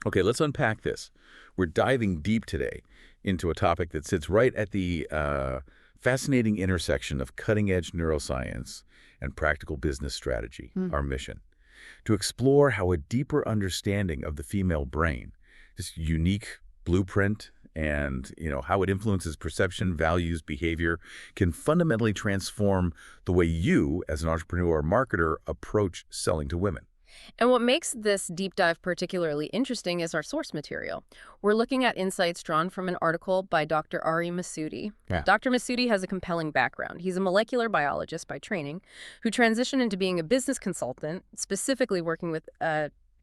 Okay, let's unpack this. We're diving deep today into a topic that sits right at the fascinating intersection of cutting-edge neuroscience and practical business strategy, Hmm. our mission, to explore how a deeper understanding of the female brain, this unique blueprint and how it influences perception, values, behavior, can fundamentally transform the way you, as an entrepreneur or marketer, approach selling to women. And what makes this deep dive particularly interesting is our source material. We're looking at insights drawn from an article by Dr. Ari Masudi. Yeah. Dr. Masudi has a compelling background. He's a molecular biologist by training who transitioned into being a business consultant, specifically working with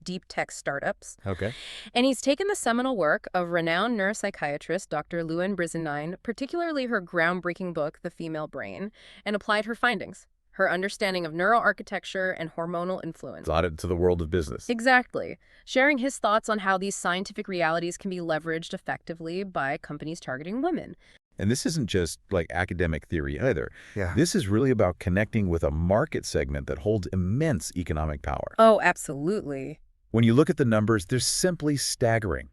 deep tech startups. Okay. And he's taken the seminal work of renowned neuropsychiatrist Dr. Lewin Brizendine, particularly her groundbreaking book, The Female Brain, and applied her findings, her understanding of neuroarchitecture and hormonal influence. Brought it to the world of business. Exactly. Sharing his thoughts on how these scientific realities can be leveraged effectively by companies targeting women. And this isn't just like academic theory either. Yeah. This is really about connecting with a market segment that holds immense economic power. Oh, absolutely. When you look at the numbers, they're simply staggering.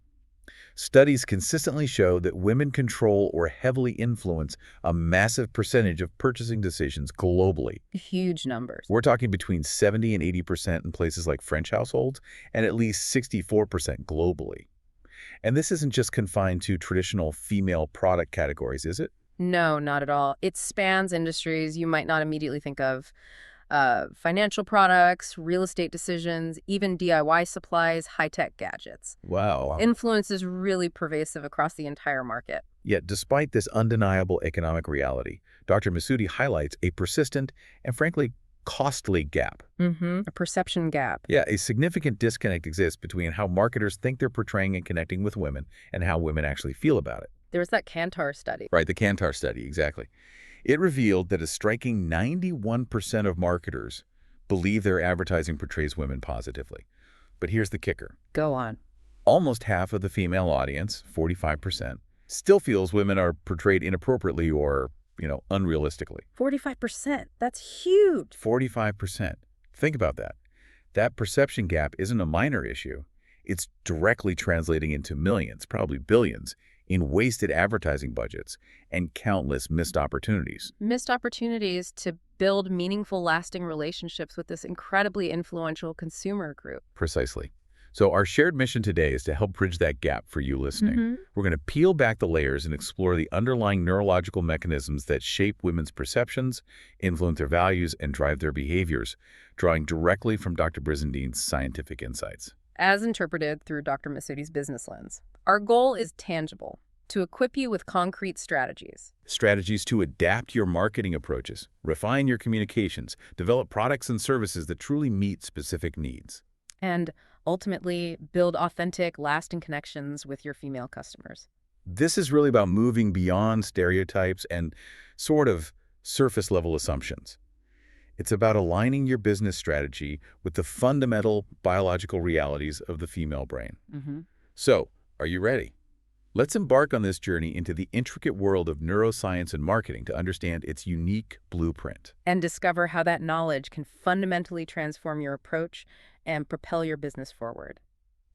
Studies consistently show that women control or heavily influence a massive percentage of purchasing decisions globally. Huge numbers. We're talking between 70 and 80% in places like French households and at least 64% globally. And this isn't just confined to traditional female product categories, is it? No, not at all. It spans industries you might not immediately think of. Financial products, real estate decisions, even DIY supplies, high-tech gadgets. Wow. Influence is really pervasive across the entire market. Yet, despite this undeniable economic reality, Dr. Masudi highlights a persistent and, frankly, costly gap. A perception gap. Yeah, a significant disconnect exists between how marketers think they're portraying and connecting with women and how women actually feel about it. There was that Kantar study. Right, the Kantar study, exactly. It revealed that a striking 91% of marketers believe their advertising portrays women positively. But here's the kicker. Go on. Almost half of the female audience, 45%, still feels women are portrayed inappropriately or, unrealistically. 45%. That's huge. 45%. Think about that. That perception gap isn't a minor issue. It's directly translating into millions, probably billions, in wasted advertising budgets and countless missed opportunities. Missed opportunities to build meaningful, lasting relationships with this incredibly influential consumer group. Precisely. So our shared mission today is to help bridge that gap for you listening. We're going to peel back the layers and explore the underlying neurological mechanisms that shape women's perceptions, influence their values, and drive their behaviors, drawing directly from Dr. Brizendine's scientific insights. As interpreted through Dr. Masudi's business lens. Our goal is tangible, to equip you with concrete strategies. Strategies to adapt your marketing approaches, refine your communications, develop products and services that truly meet specific needs. And ultimately, build authentic, lasting connections with your female customers. This is really about moving beyond stereotypes and sort of surface-level assumptions. It's about aligning your business strategy with the fundamental biological realities of the female brain. So, are you ready? Let's embark on this journey into the intricate world of neuroscience and marketing to understand its unique blueprint. And discover how that knowledge can fundamentally transform your approach and propel your business forward.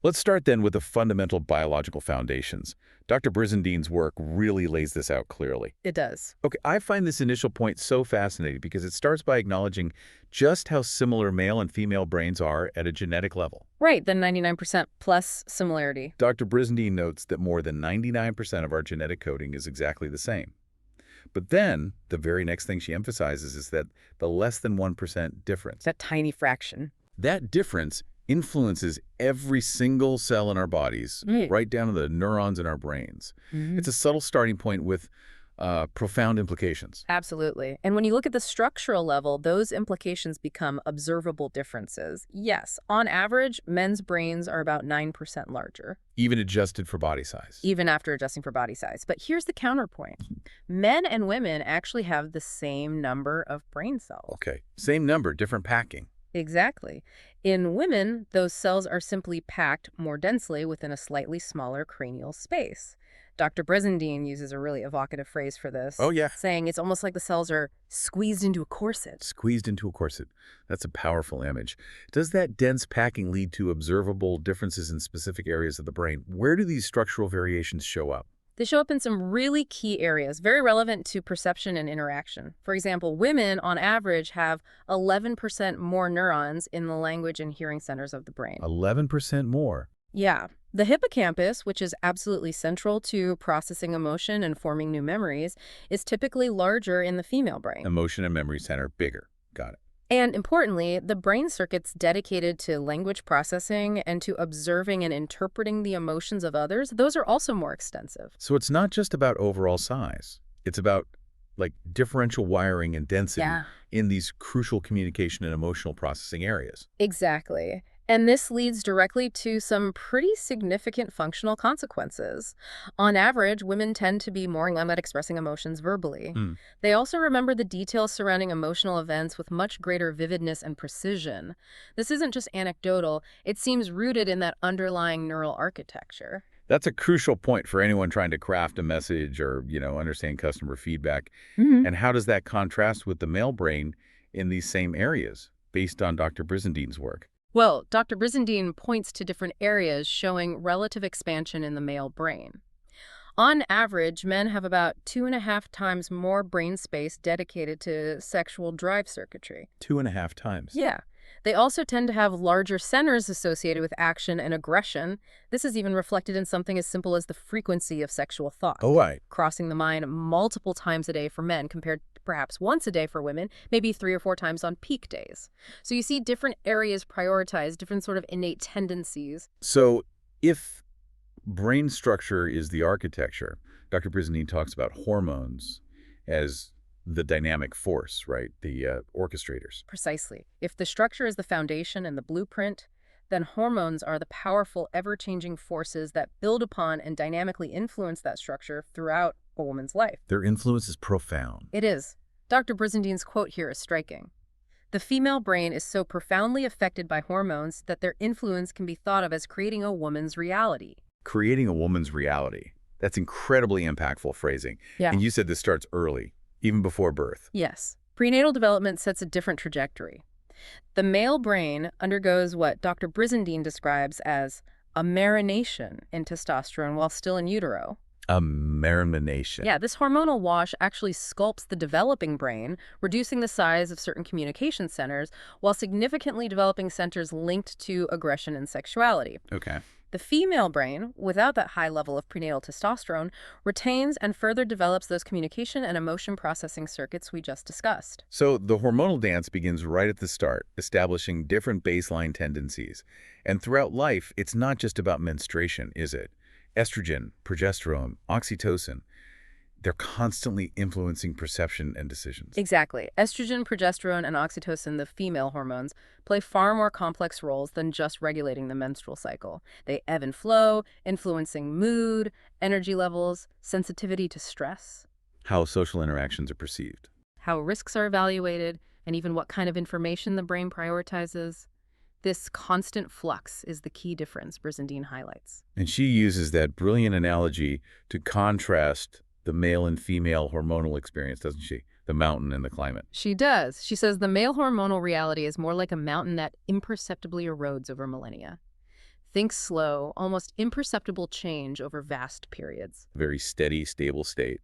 Let's start then with the fundamental biological foundations. Dr. Brizendine's work really lays this out clearly. It does. Okay, I find this initial point so fascinating because it starts by acknowledging just how similar male and female brains are at a genetic level. Right, the 99% plus similarity. Dr. Brizendine notes that more than 99% of our genetic coding is exactly the same. But then, the very next thing she emphasizes is that the less than 1% difference. That tiny fraction. That difference influences every single cell in our bodies, right down to the neurons in our brains. It's a subtle starting point with profound implications. Absolutely. And when you look at the structural level, those implications become observable differences. Yes, on average, men's brains are about 9% larger. Even adjusted for body size. Even after adjusting for body size. But here's the counterpoint. Men and women actually have the same number of brain cells. Okay, same number, different packing. Exactly. In women, those cells are simply packed more densely within a slightly smaller cranial space. Dr. Brezendine uses a really evocative phrase for Oh, this, yeah. saying it's almost like the cells are squeezed into a corset. Squeezed into a corset. That's a powerful image. Does that dense packing lead to observable differences in specific areas of the brain? Where do these structural variations show up? They show up in some really key areas, very relevant to perception and interaction. For example, women on average have 11% more neurons in the language and hearing centers of the brain. 11% more. Yeah. The hippocampus, which is absolutely central to processing emotion and forming new memories, is typically larger in the female brain. Emotion and memory center bigger. Got it. And importantly, the brain circuits dedicated to language processing and to observing and interpreting the emotions of others, those are also more extensive. So it's not just about overall size. It's about like differential wiring and density Yeah. in these crucial communication and emotional processing areas. Exactly. And this leads directly to some pretty significant functional consequences. On average, women tend to be more at expressing emotions verbally. Hmm. They also remember the details surrounding emotional events with much greater vividness and precision. This isn't just anecdotal, it seems rooted in that underlying neural architecture. That's a crucial point for anyone trying to craft a message or, understand customer feedback. And how does that contrast with the male brain in these same areas based on Dr. Brisendine's work? Well, Dr. Brizendine points to different areas showing relative expansion in the male brain. On average, men have about 2.5 times more brain space dedicated to sexual drive circuitry. 2.5 times. Yeah. They also tend to have larger centers associated with action and aggression. This is even reflected in something as simple as the frequency of sexual thought, Oh, right. crossing the mind multiple times a day for men compared to perhaps once a day for women, maybe 3 or 4 times on peak days. So you see different areas prioritized, different sort of innate tendencies. So if brain structure is the architecture, Dr. Brizendine talks about hormones as the dynamic force, right? The orchestrators. Precisely. If the structure is the foundation and the blueprint, then hormones are the powerful, ever-changing forces that build upon and dynamically influence that structure throughout a woman's life. Their influence is profound. It is. Dr. Brisendine's quote here is striking. The female brain is so profoundly affected by hormones that their influence can be thought of as creating a woman's reality. Creating a woman's reality. That's incredibly impactful phrasing. Yeah. And you said this starts early, even before birth. Yes. Prenatal development sets a different trajectory. The male brain undergoes what Dr. Brizendine describes as a marination in testosterone while still in utero. A marination. Yeah, this hormonal wash actually sculpts the developing brain, reducing the size of certain communication centers while significantly developing centers linked to aggression and sexuality. Okay. The female brain, without that high level of prenatal testosterone, retains and further develops those communication and emotion processing circuits we just discussed. So the hormonal dance begins right at the start, establishing different baseline tendencies. And throughout life, it's not just about menstruation, is it? Estrogen, progesterone, oxytocin, they're constantly influencing perception and decisions. Exactly. Estrogen, progesterone, and oxytocin, the female hormones, play far more complex roles than just regulating the menstrual cycle. They ebb and flow, influencing mood, energy levels, sensitivity to stress, How social interactions are perceived. how risks are evaluated, and even what kind of information the brain prioritizes. This constant flux is the key difference Brizendine highlights. And she uses that brilliant analogy to contrast the male and female hormonal experience, doesn't she? The mountain and the climate. She does. She says the male hormonal reality is more like a mountain that imperceptibly erodes over millennia. Think slow, almost imperceptible change over vast periods. Very steady, stable state.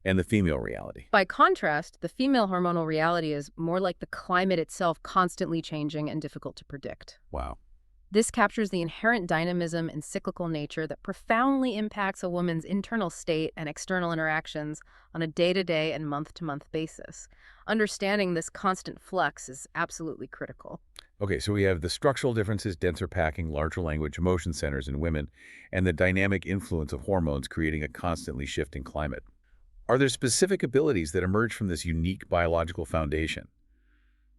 And the female reality. By contrast, the female hormonal reality is more like the climate itself, constantly changing and difficult to predict. Wow. This captures the inherent dynamism and cyclical nature that profoundly impacts a woman's internal state and external interactions on a day-to-day and month-to-month basis. Understanding this constant flux is absolutely critical. Okay, so we have the structural differences, denser packing, larger language, emotion centers in women, and the dynamic influence of hormones creating a constantly shifting climate. Are there specific abilities that emerge from this unique biological foundation?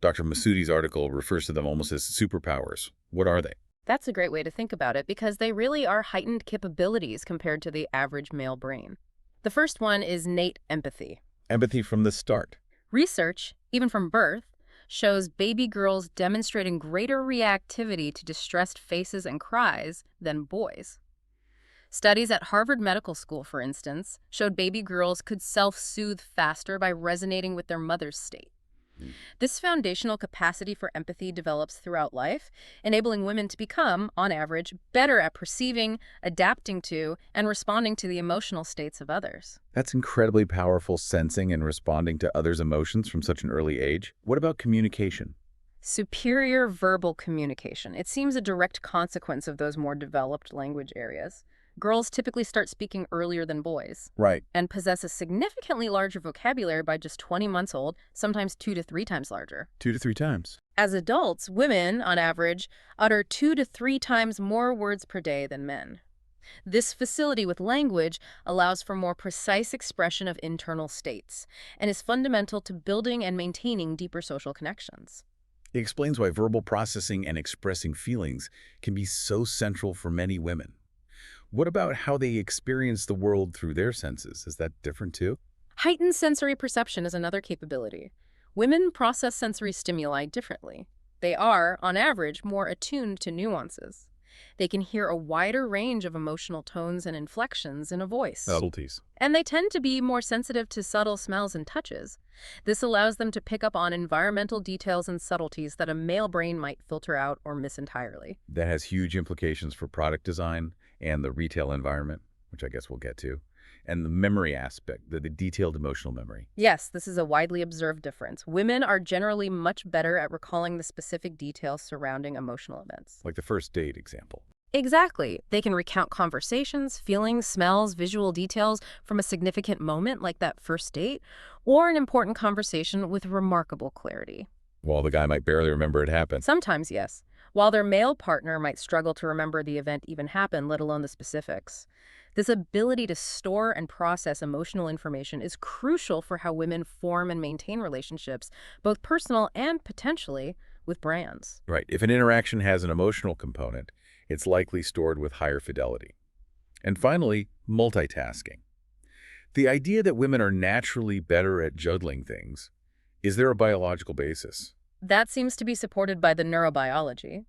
Dr. Masoudi's article refers to them almost as superpowers. What are they? That's a great way to think about it because they really are heightened capabilities compared to the average male brain. The first one is innate empathy. Empathy from the start. Research, even from birth, shows baby girls demonstrating greater reactivity to distressed faces and cries than boys. Studies at Harvard Medical School, for instance, showed baby girls could self-soothe faster by resonating with their mother's state. Mm. This foundational capacity for empathy develops throughout life, enabling women to become, on average, better at perceiving, adapting to, and responding to the emotional states of others. That's incredibly powerful, sensing and responding to others' emotions from such an early age. What about communication? Superior verbal communication. It seems a direct consequence of those more developed language areas. Girls typically start speaking earlier than boys Right. and possess a significantly larger vocabulary by just 20 months old, sometimes 2 to 3 times larger. 2 to 3 times. As adults, women, on average, utter 2 to 3 times more words per day than men. This facility with language allows for more precise expression of internal states and is fundamental to building and maintaining deeper social connections. It explains why verbal processing and expressing feelings can be so central for many women. What about how they experience the world through their senses? Is that different too? Heightened sensory perception is another capability. Women process sensory stimuli differently. They are, on average, more attuned to nuances. They can hear a wider range of emotional tones and inflections in a voice. Subtleties. And they tend to be more sensitive to subtle smells and touches. This allows them to pick up on environmental details and subtleties that a male brain might filter out or miss entirely. That has huge implications for product design and the retail environment, which I guess we'll get to, and the memory aspect, the detailed emotional memory. Yes, this is a widely observed difference. Women are generally much better at recalling the specific details surrounding emotional events. Like the first date example. Exactly. They can recount conversations, feelings, smells, visual details from a significant moment like that first date, or an important conversation with remarkable clarity. While the guy might barely remember it happened. Sometimes, yes, while their male partner might struggle to remember the event even happened, let alone the specifics. This ability to store and process emotional information is crucial for how women form and maintain relationships, both personal and potentially with brands. Right. If an interaction has an emotional component, it's likely stored with higher fidelity. And finally, multitasking. The idea that women are naturally better at juggling things, is there a biological basis? That seems to be supported by the neurobiology.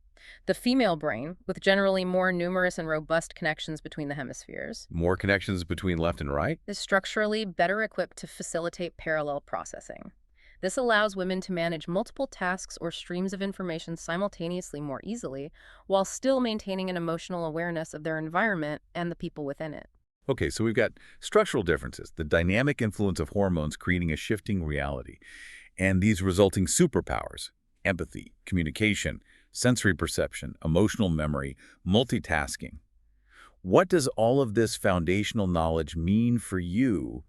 The female brain, with generally more numerous and robust connections between the hemispheres, More connections between left and right? is structurally better equipped to facilitate parallel processing. This allows women to manage multiple tasks or streams of information simultaneously more easily, while still maintaining an emotional awareness of their environment and the people within it. Okay, so we've got structural differences, the dynamic influence of hormones creating a shifting reality, and these resulting superpowers, empathy, communication, sensory perception, emotional memory, multitasking. What does all of this foundational knowledge mean for you,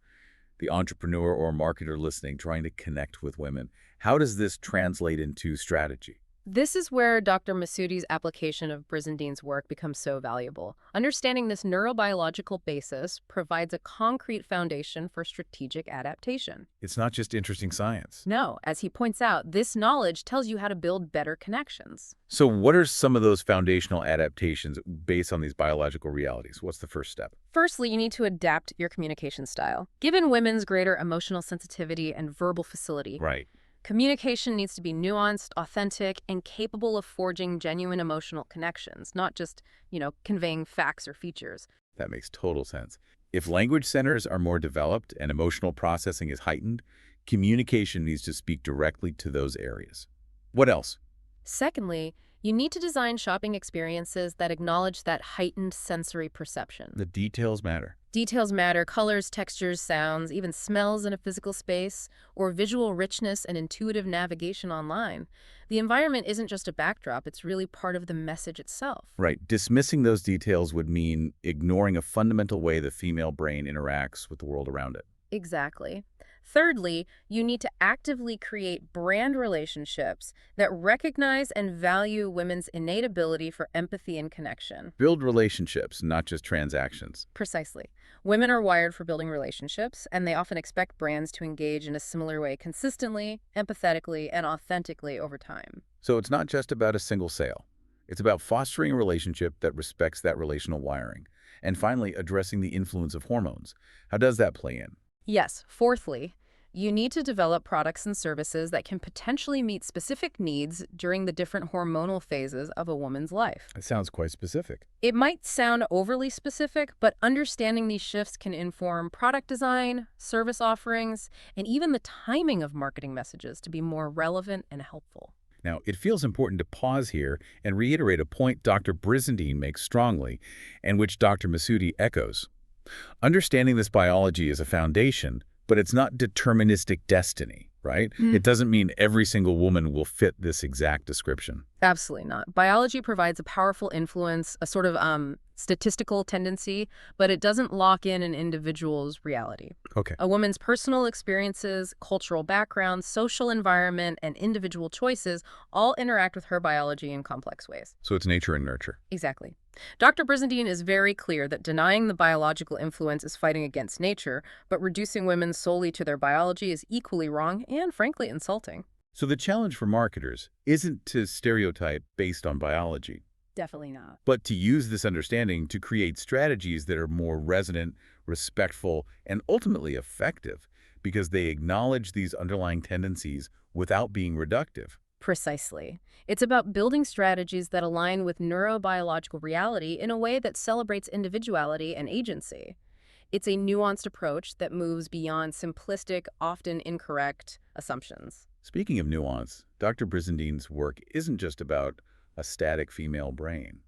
the entrepreneur or marketer listening, trying to connect with women? How does this translate into strategy? This is where Dr. Masoudi's application of Brisendine's work becomes so valuable. Understanding this neurobiological basis provides a concrete foundation for strategic adaptation. It's not just interesting science. No, as he points out, this knowledge tells you how to build better connections. So what are some of those foundational adaptations based on these biological realities? What's the first step? Firstly, you need to adapt your communication style. Given women's greater emotional sensitivity and verbal facility, Right. communication needs to be nuanced, authentic, and capable of forging genuine emotional connections, not just, conveying facts or features. That makes total sense. If language centers are more developed and emotional processing is heightened, communication needs to speak directly to those areas. What else? Secondly, you need to design shopping experiences that acknowledge that heightened sensory perception. The details matter. Details matter: colors, textures, sounds, even smells in a physical space, or visual richness and intuitive navigation online. The environment isn't just a backdrop, it's really part of the message itself. Right. Dismissing those details would mean ignoring a fundamental way the female brain interacts with the world around it. Exactly. Thirdly, you need to actively create brand relationships that recognize and value women's innate ability for empathy and connection. Build relationships, not just transactions. Precisely. Women are wired for building relationships, and they often expect brands to engage in a similar way consistently, empathetically, and authentically over time. So it's not just about a single sale. It's about fostering a relationship that respects that relational wiring. And finally, addressing the influence of hormones. How does that play in? Yes, fourthly, You need to develop products and services that can potentially meet specific needs during the different hormonal phases of a woman's life. It sounds quite specific. It might sound overly specific, but understanding these shifts can inform product design, service offerings, and even the timing of marketing messages to be more relevant and helpful. Now, it feels important to pause here and reiterate a point Dr. Brizendine makes strongly, and which Dr. Masudi echoes. Understanding this biology is a foundation, but it's not deterministic destiny, right? It doesn't mean every single woman will fit this exact description. Absolutely not. Biology provides a powerful influence, a sort of statistical tendency, but it doesn't lock in an individual's reality. Okay. A woman's personal experiences, cultural background, social environment, and individual choices all interact with her biology in complex ways. So it's nature and nurture. Exactly. Dr. Brizendine is very clear that denying the biological influence is fighting against nature, but reducing women solely to their biology is equally wrong and, frankly, insulting. So the challenge for marketers isn't to stereotype based on biology, Definitely not. but to use this understanding to create strategies that are more resonant, respectful, and ultimately effective because they acknowledge these underlying tendencies without being reductive. Precisely. It's about building strategies that align with neurobiological reality in a way that celebrates individuality and agency. It's a nuanced approach that moves beyond simplistic, often incorrect assumptions. Speaking of nuance, Dr. Brizendine's work isn't just about a static female brain.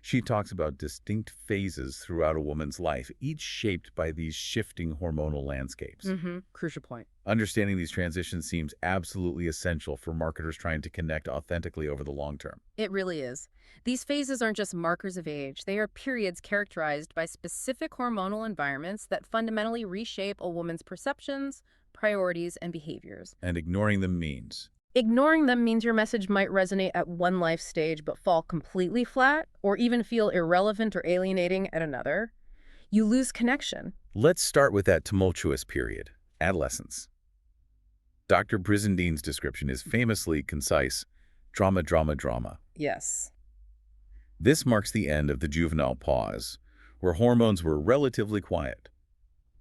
She talks about distinct phases throughout a woman's life, each shaped by these shifting hormonal landscapes. Crucial point. Understanding these transitions seems absolutely essential for marketers trying to connect authentically over the long term. It really is. These phases aren't just markers of age. They are periods characterized by specific hormonal environments that fundamentally reshape a woman's perceptions, priorities, and behaviors. And ignoring them means Ignoring them means your message might resonate at one life stage but fall completely flat or even feel irrelevant or alienating at another. You lose connection. let's start with that tumultuous period, adolescence. Dr. Brizendine's description is famously concise, drama, drama, drama. Yes. This marks the end of the juvenile pause, where hormones were relatively quiet.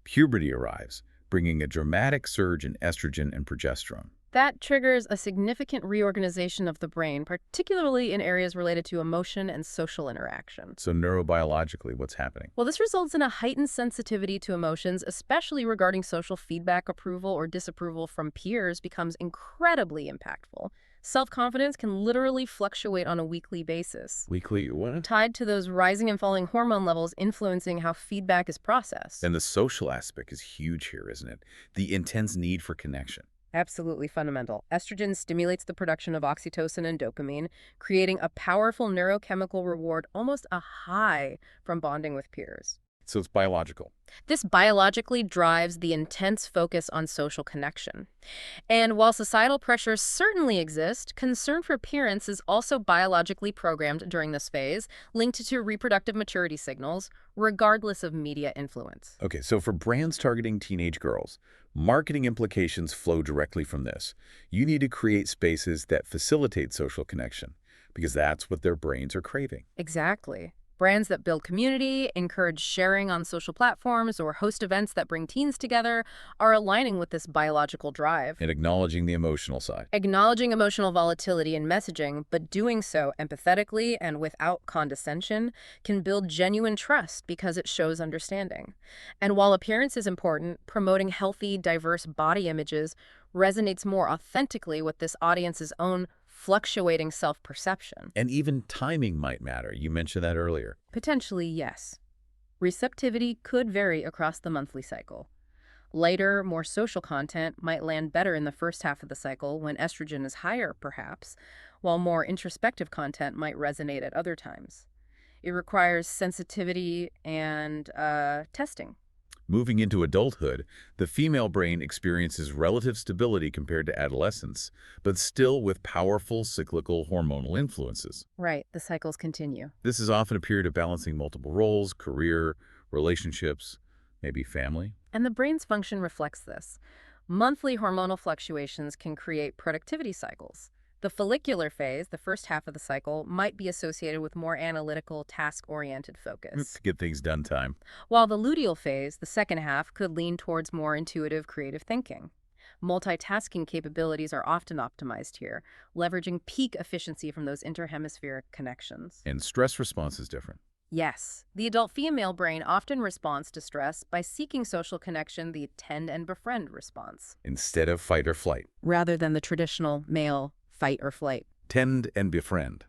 Puberty arrives, bringing a dramatic surge in estrogen and progesterone. That triggers a significant reorganization of the brain, particularly in areas related to emotion and social interaction. So neurobiologically, what's happening? Well, this results in a heightened sensitivity to emotions, especially regarding social feedback. Approval or disapproval from peers becomes incredibly impactful. Self-confidence can literally fluctuate on a weekly basis, Weekly what? tied to those rising and falling hormone levels influencing how feedback is processed. And the social aspect is huge here, isn't it? The intense need for connection. Absolutely fundamental. Estrogen stimulates the production of oxytocin and dopamine, creating a powerful neurochemical reward, almost a high from bonding with peers. So it's biological. This biologically drives the intense focus on social connection. And while societal pressures certainly exist, concern for appearance is also biologically programmed during this phase, linked to reproductive maturity signals, regardless of media influence. Okay, so for brands targeting teenage girls, marketing implications flow directly from this. You need to create spaces that facilitate social connection, because that's what their brains are craving. Exactly. Brands that build community, encourage sharing on social platforms, or host events that bring teens together are aligning with this biological drive. And acknowledging the emotional side. Acknowledging emotional volatility in messaging, but doing so empathetically and without condescension, can build genuine trust because it shows understanding. And while appearance is important, promoting healthy, diverse body images resonates more authentically with this audience's own fluctuating self-perception. And even timing might matter. You mentioned that earlier. Potentially, yes. Receptivity could vary across the monthly cycle. Lighter, more social content might land better in the first half of the cycle when estrogen is higher, perhaps, while more introspective content might resonate at other times. It requires sensitivity and testing. Moving into adulthood, the female brain experiences relative stability compared to adolescence, but still with powerful cyclical hormonal influences. Right, the cycles continue. This is often a period of balancing multiple roles, career, relationships, maybe family. And the brain's function reflects this. Monthly hormonal fluctuations can create productivity cycles. The follicular phase, the first half of the cycle, might be associated with more analytical, task-oriented focus, To get things done time. while the luteal phase, the second half, could lean towards more intuitive, creative thinking. Multitasking capabilities are often optimized here, leveraging peak efficiency from those interhemispheric connections. And stress response is different. Yes, the adult female brain often responds to stress by seeking social connection, the tend and befriend response, Instead of fight or flight, rather than the traditional male fight or flight. tend and befriend.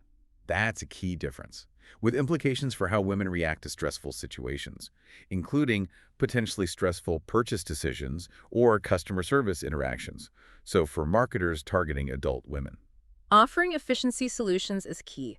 That's a key difference, with implications for how women react to stressful situations, including potentially stressful purchase decisions or customer service interactions. So for marketers targeting adult women. Offering efficiency solutions is key.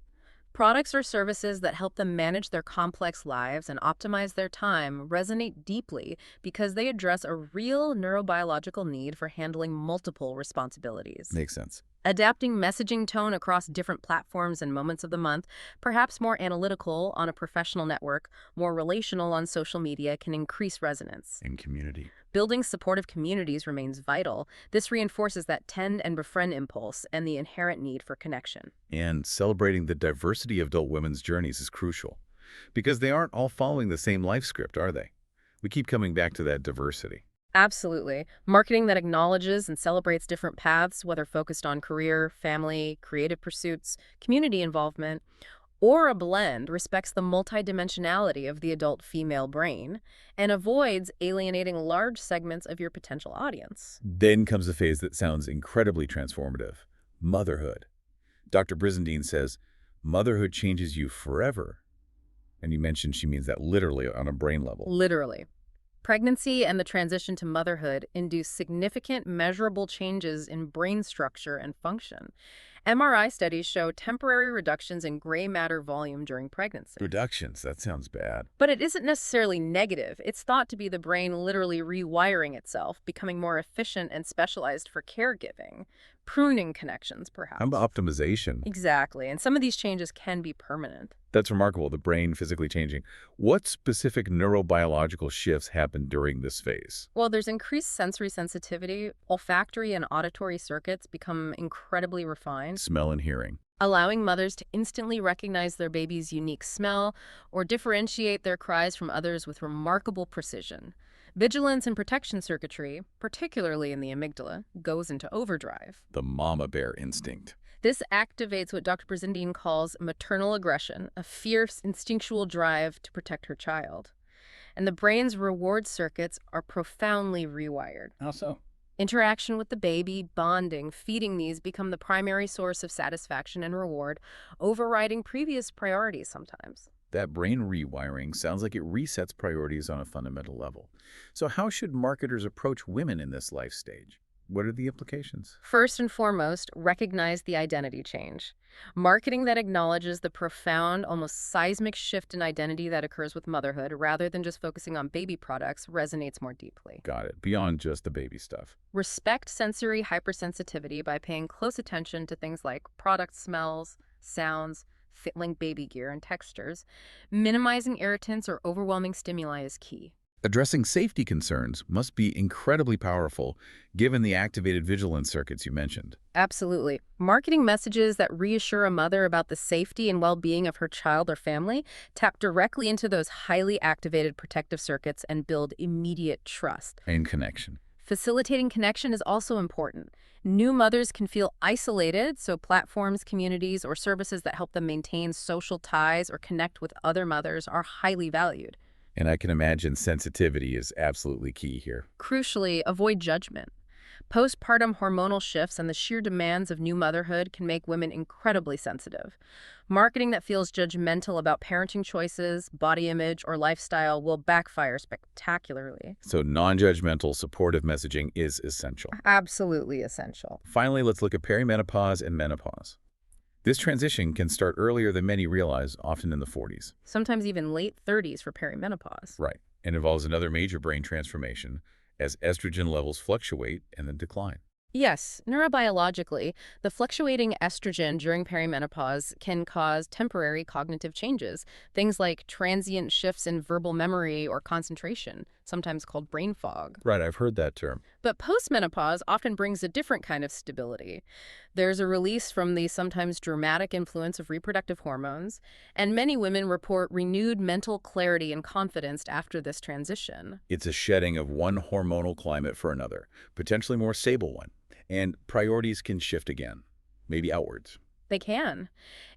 Products or services that help them manage their complex lives and optimize their time resonate deeply because they address a real neurobiological need for handling multiple responsibilities. Makes sense. Adapting messaging tone across different platforms and moments of the month, perhaps more analytical on a professional network, more relational on social media, can increase resonance. In community. Building supportive communities remains vital. This reinforces that tend and befriend impulse and the inherent need for connection. And celebrating the diversity of adult women's journeys is crucial, because they aren't all following the same life script, are they? We keep coming back to that diversity. Absolutely. Marketing that acknowledges and celebrates different paths, whether focused on career, family, creative pursuits, community involvement, or a blend, respects the multidimensionality of the adult female brain and avoids alienating large segments of your potential audience. Then comes a phase that sounds incredibly transformative: motherhood. Dr. Brizendine says, motherhood changes you forever. And you mentioned she means that literally on a brain level. Literally. Pregnancy and the transition to motherhood induce significant measurable changes in brain structure and function. MRI studies show temporary reductions in gray matter volume during pregnancy. Reductions, that sounds bad. But it isn't necessarily negative. It's thought to be the brain literally rewiring itself, becoming more efficient and specialized for caregiving, pruning connections, perhaps. How about optimization? Exactly. And some of these changes can be permanent. That's remarkable, the brain physically changing. What specific neurobiological shifts happen during this phase? Well, there's increased sensory sensitivity. Olfactory and auditory circuits become incredibly refined, Smell and hearing. allowing mothers to instantly recognize their baby's unique smell or differentiate their cries from others with remarkable precision. Vigilance and protection circuitry, particularly in the amygdala, goes into overdrive. The mama bear instinct. This activates what Dr. Brizendine calls maternal aggression, a fierce, instinctual drive to protect her child. And the brain's reward circuits are profoundly rewired. How so? Interaction with the baby, bonding, feeding these become the primary source of satisfaction and reward, overriding previous priorities sometimes. That brain rewiring sounds like it resets priorities on a fundamental level. So how should marketers approach women in this life stage? What are the implications? First and foremost, recognize the identity change. Marketing that acknowledges the profound, almost seismic shift in identity that occurs with motherhood, rather than just focusing on baby products, resonates more deeply. Got it. Beyond just the baby stuff. Respect sensory hypersensitivity by paying close attention to things like product smells, sounds, feeling baby gear, and textures. Minimizing irritants or overwhelming stimuli is key. Addressing safety concerns must be incredibly powerful, given the activated vigilance circuits you mentioned. Absolutely. Marketing messages that reassure a mother about the safety and well-being of her child or family tap directly into those highly activated protective circuits and build immediate trust. And connection. Facilitating connection is also important. New mothers can feel isolated, so platforms, communities, or services that help them maintain social ties or connect with other mothers are highly valued. And I can imagine sensitivity is absolutely key here. Crucially, avoid judgment. Postpartum hormonal shifts and the sheer demands of new motherhood can make women incredibly sensitive. Marketing that feels judgmental about parenting choices, body image, or lifestyle will backfire spectacularly. So non-judgmental, supportive messaging is essential. Absolutely essential. Finally, let's look at perimenopause and menopause. This transition can start earlier than many realize, often in the 40s. Sometimes even late 30s for perimenopause. Right, and involves another major brain transformation as estrogen levels fluctuate and then decline. Yes, neurobiologically, the fluctuating estrogen during perimenopause can cause temporary cognitive changes, things like transient shifts in verbal memory or concentration, sometimes called brain fog. Right, I've heard that term. But postmenopause often brings a different kind of stability. There's a release from the sometimes dramatic influence of reproductive hormones, and many women report renewed mental clarity and confidence after this transition. It's a shedding of one hormonal climate for another, potentially more stable one. And priorities can shift again, maybe outwards. They can.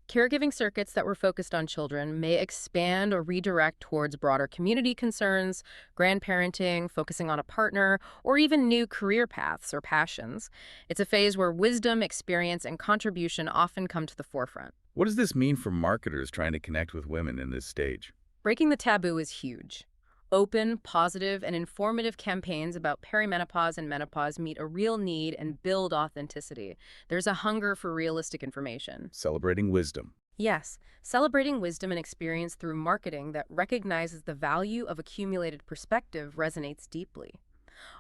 Caregiving circuits that were focused on children may expand or redirect towards broader community concerns, grandparenting, focusing on a partner, or even new career paths or passions. It's a phase where wisdom, experience, and contribution often come to the forefront. What does this mean for marketers trying to connect with women in this stage? Breaking the taboo is huge. Open, positive, and informative campaigns about perimenopause and menopause meet a real need and build authenticity. There's a hunger for realistic information. Celebrating wisdom. Yes, celebrating wisdom and experience through marketing that recognizes the value of accumulated perspective resonates deeply.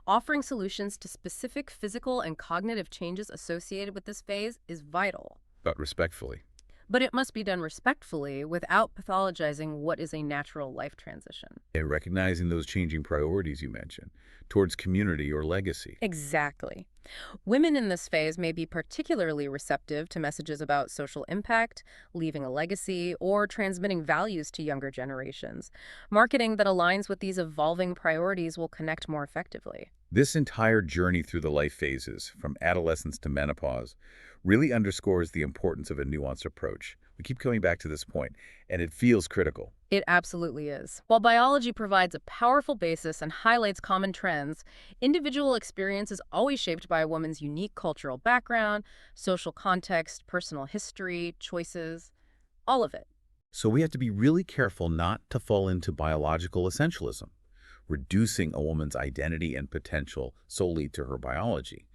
Offering solutions to specific physical and cognitive changes associated with this phase is vital. But respectfully. But it must be done respectfully without pathologizing what is a natural life transition. And recognizing those changing priorities you mentioned, towards community or legacy. Exactly. Women in this phase may be particularly receptive to messages about social impact, leaving a legacy, or transmitting values to younger generations. Marketing that aligns with these evolving priorities will connect more effectively. This entire journey through the life phases, from adolescence to menopause, really underscores the importance of a nuanced approach. We keep coming back to this point, and it feels critical. It absolutely is. While biology provides a powerful basis and highlights common trends, individual experience is always shaped by a woman's unique cultural background, social context, personal history, choices, all of it. So we have to be really careful not to fall into biological essentialism, reducing a woman's identity and potential solely to her biology.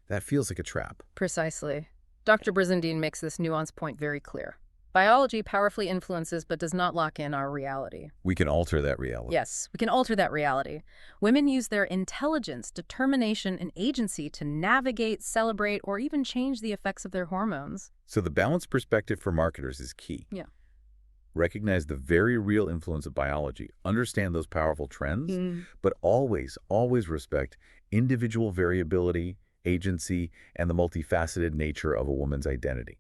That feels like a trap. Precisely. Dr. Brizendine makes this nuanced point very clear. Biology powerfully influences but does not lock in our reality. We can alter that reality. Yes, we can alter that reality. Women use their intelligence, determination, and agency to navigate, celebrate, or even change the effects of their hormones. So the balanced perspective for marketers is key. Yeah. Recognize the very real influence of biology, understand those powerful trends, but always, always respect individual variability, agency, and the multifaceted nature of a woman's identity.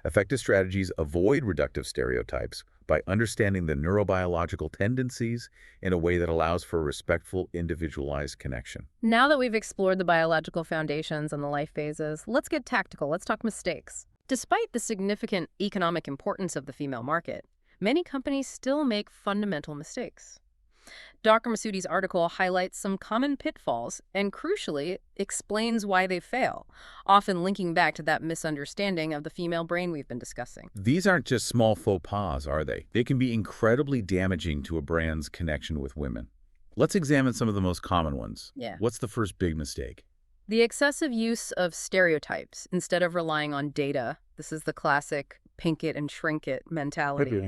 Effective strategies avoid reductive stereotypes by understanding the neurobiological tendencies in a way that allows for respectful, individualized connection. Now that we've explored the biological foundations and the life phases, let's get tactical. Let's talk mistakes. Despite the significant economic importance of the female market, many companies still make fundamental mistakes. Dr. Masudi's article highlights some common pitfalls and, crucially, explains why they fail, often linking back to that misunderstanding of the female brain we've been discussing. These aren't just small faux pas, are they? They can be incredibly damaging to a brand's connection with women. Let's examine some of the most common ones. Yeah. What's the first big mistake? The excessive use of stereotypes instead of relying on data. This is the classic pink it and shrink it mentality.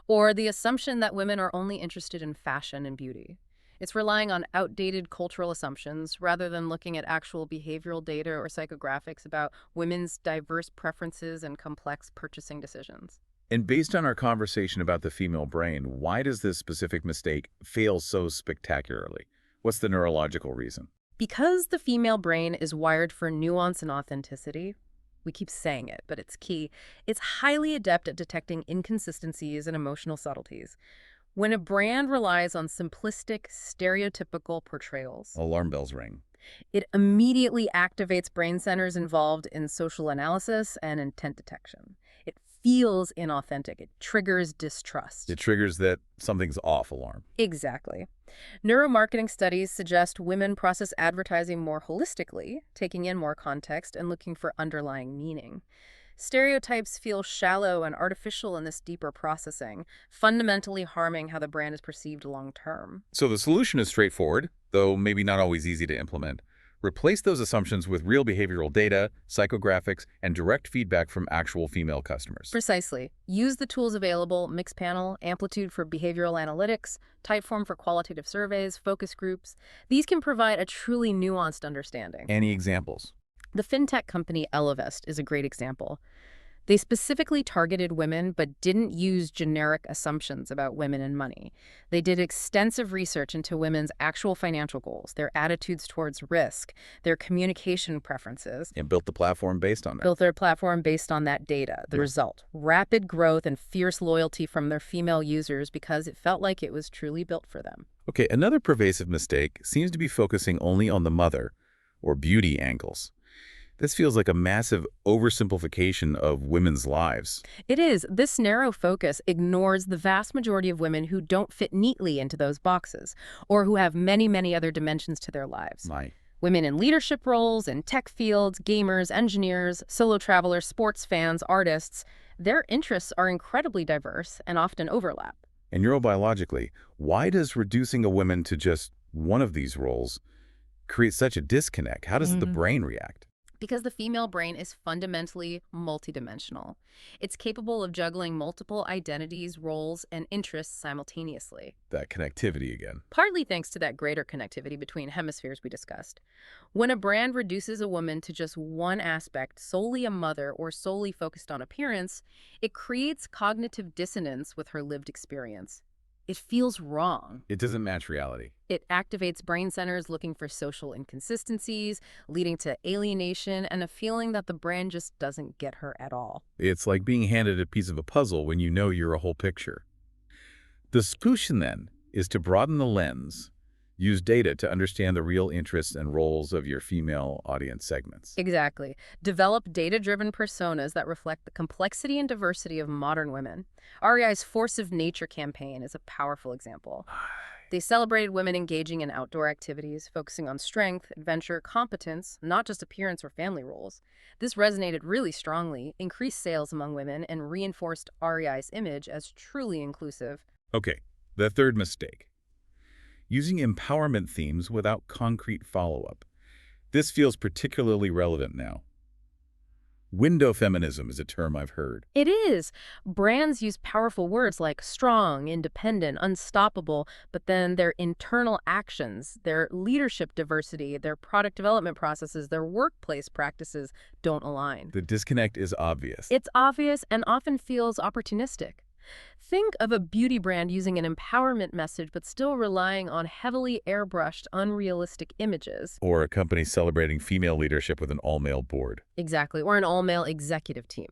Or the assumption that women are only interested in fashion and beauty. It's relying on outdated cultural assumptions rather than looking at actual behavioral data or psychographics about women's diverse preferences and complex purchasing decisions. And based on our conversation about the female brain, why does this specific mistake fail so spectacularly? What's the neurological reason? Because the female brain is wired for nuance and authenticity, we keep saying it, but it's key, it's highly adept at detecting inconsistencies and emotional subtleties. When a brand relies on simplistic, stereotypical portrayals, Alarm bells ring. it immediately activates brain centers involved in social analysis and intent detection. It feels inauthentic. It triggers distrust. It triggers that something's off alarm. Exactly. Neuromarketing studies suggest women process advertising more holistically, taking in more context and looking for underlying meaning. Stereotypes feel shallow and artificial in this deeper processing, fundamentally harming how the brand is perceived long term. So the solution is straightforward, though maybe not always easy to implement. Replace those assumptions with real behavioral data, psychographics, and direct feedback from actual female customers. Precisely. Use the tools available: Mixpanel, Amplitude for behavioral analytics, Typeform for qualitative surveys, focus groups. These can provide a truly nuanced understanding. Any examples? The fintech company Elevest is a great example. They specifically targeted women but didn't use generic assumptions about women and money. They did extensive research into women's actual financial goals, their attitudes towards risk, their communication preferences, And built the platform based on that. built their platform based on that data. The result, rapid growth and fierce loyalty from their female users because it felt like it was truly built for them. Okay, another pervasive mistake seems to be focusing only on the mother or beauty angles. This feels like a massive oversimplification of women's lives. It is. This narrow focus ignores the vast majority of women who don't fit neatly into those boxes, or who have many, many other dimensions to their lives. My. Women in leadership roles, in tech fields, gamers, engineers, solo travelers, sports fans, artists, their interests are incredibly diverse and often overlap. And neurobiologically, why does reducing a woman to just one of these roles create such a disconnect? How does the brain react? Because the female brain is fundamentally multidimensional. It's capable of juggling multiple identities, roles, and interests simultaneously. That connectivity again. Partly thanks to that greater connectivity between hemispheres we discussed. When a brand reduces a woman to just one aspect, solely a mother or solely focused on appearance, it creates cognitive dissonance with her lived experience. It feels wrong. It doesn't match reality. It activates brain centers looking for social inconsistencies, leading to alienation and a feeling that the brand just doesn't get her at all. It's like being handed a piece of a puzzle when you know you're a whole picture. The solution, then, is to broaden the lens, use data to understand the real interests and roles of your female audience segments. Exactly. Develop data-driven personas that reflect the complexity and diversity of modern women. REI's Force of Nature campaign is a powerful example. They celebrated women engaging in outdoor activities, focusing on strength, adventure, competence, not just appearance or family roles. This resonated really strongly, increased sales among women, and reinforced REI's image as truly inclusive. Okay, the third mistake. Using empowerment themes without concrete follow-up. This feels particularly relevant now. Window feminism is a term I've heard. It is. Brands use powerful words like strong, independent, unstoppable, but then their internal actions, their leadership diversity, their product development processes, their workplace practices don't align. The disconnect is obvious. It's obvious and often feels opportunistic. Think of a beauty brand using an empowerment message but still relying on heavily airbrushed, unrealistic images. Or a company celebrating female leadership with an all-male board. Exactly, or an all-male executive team.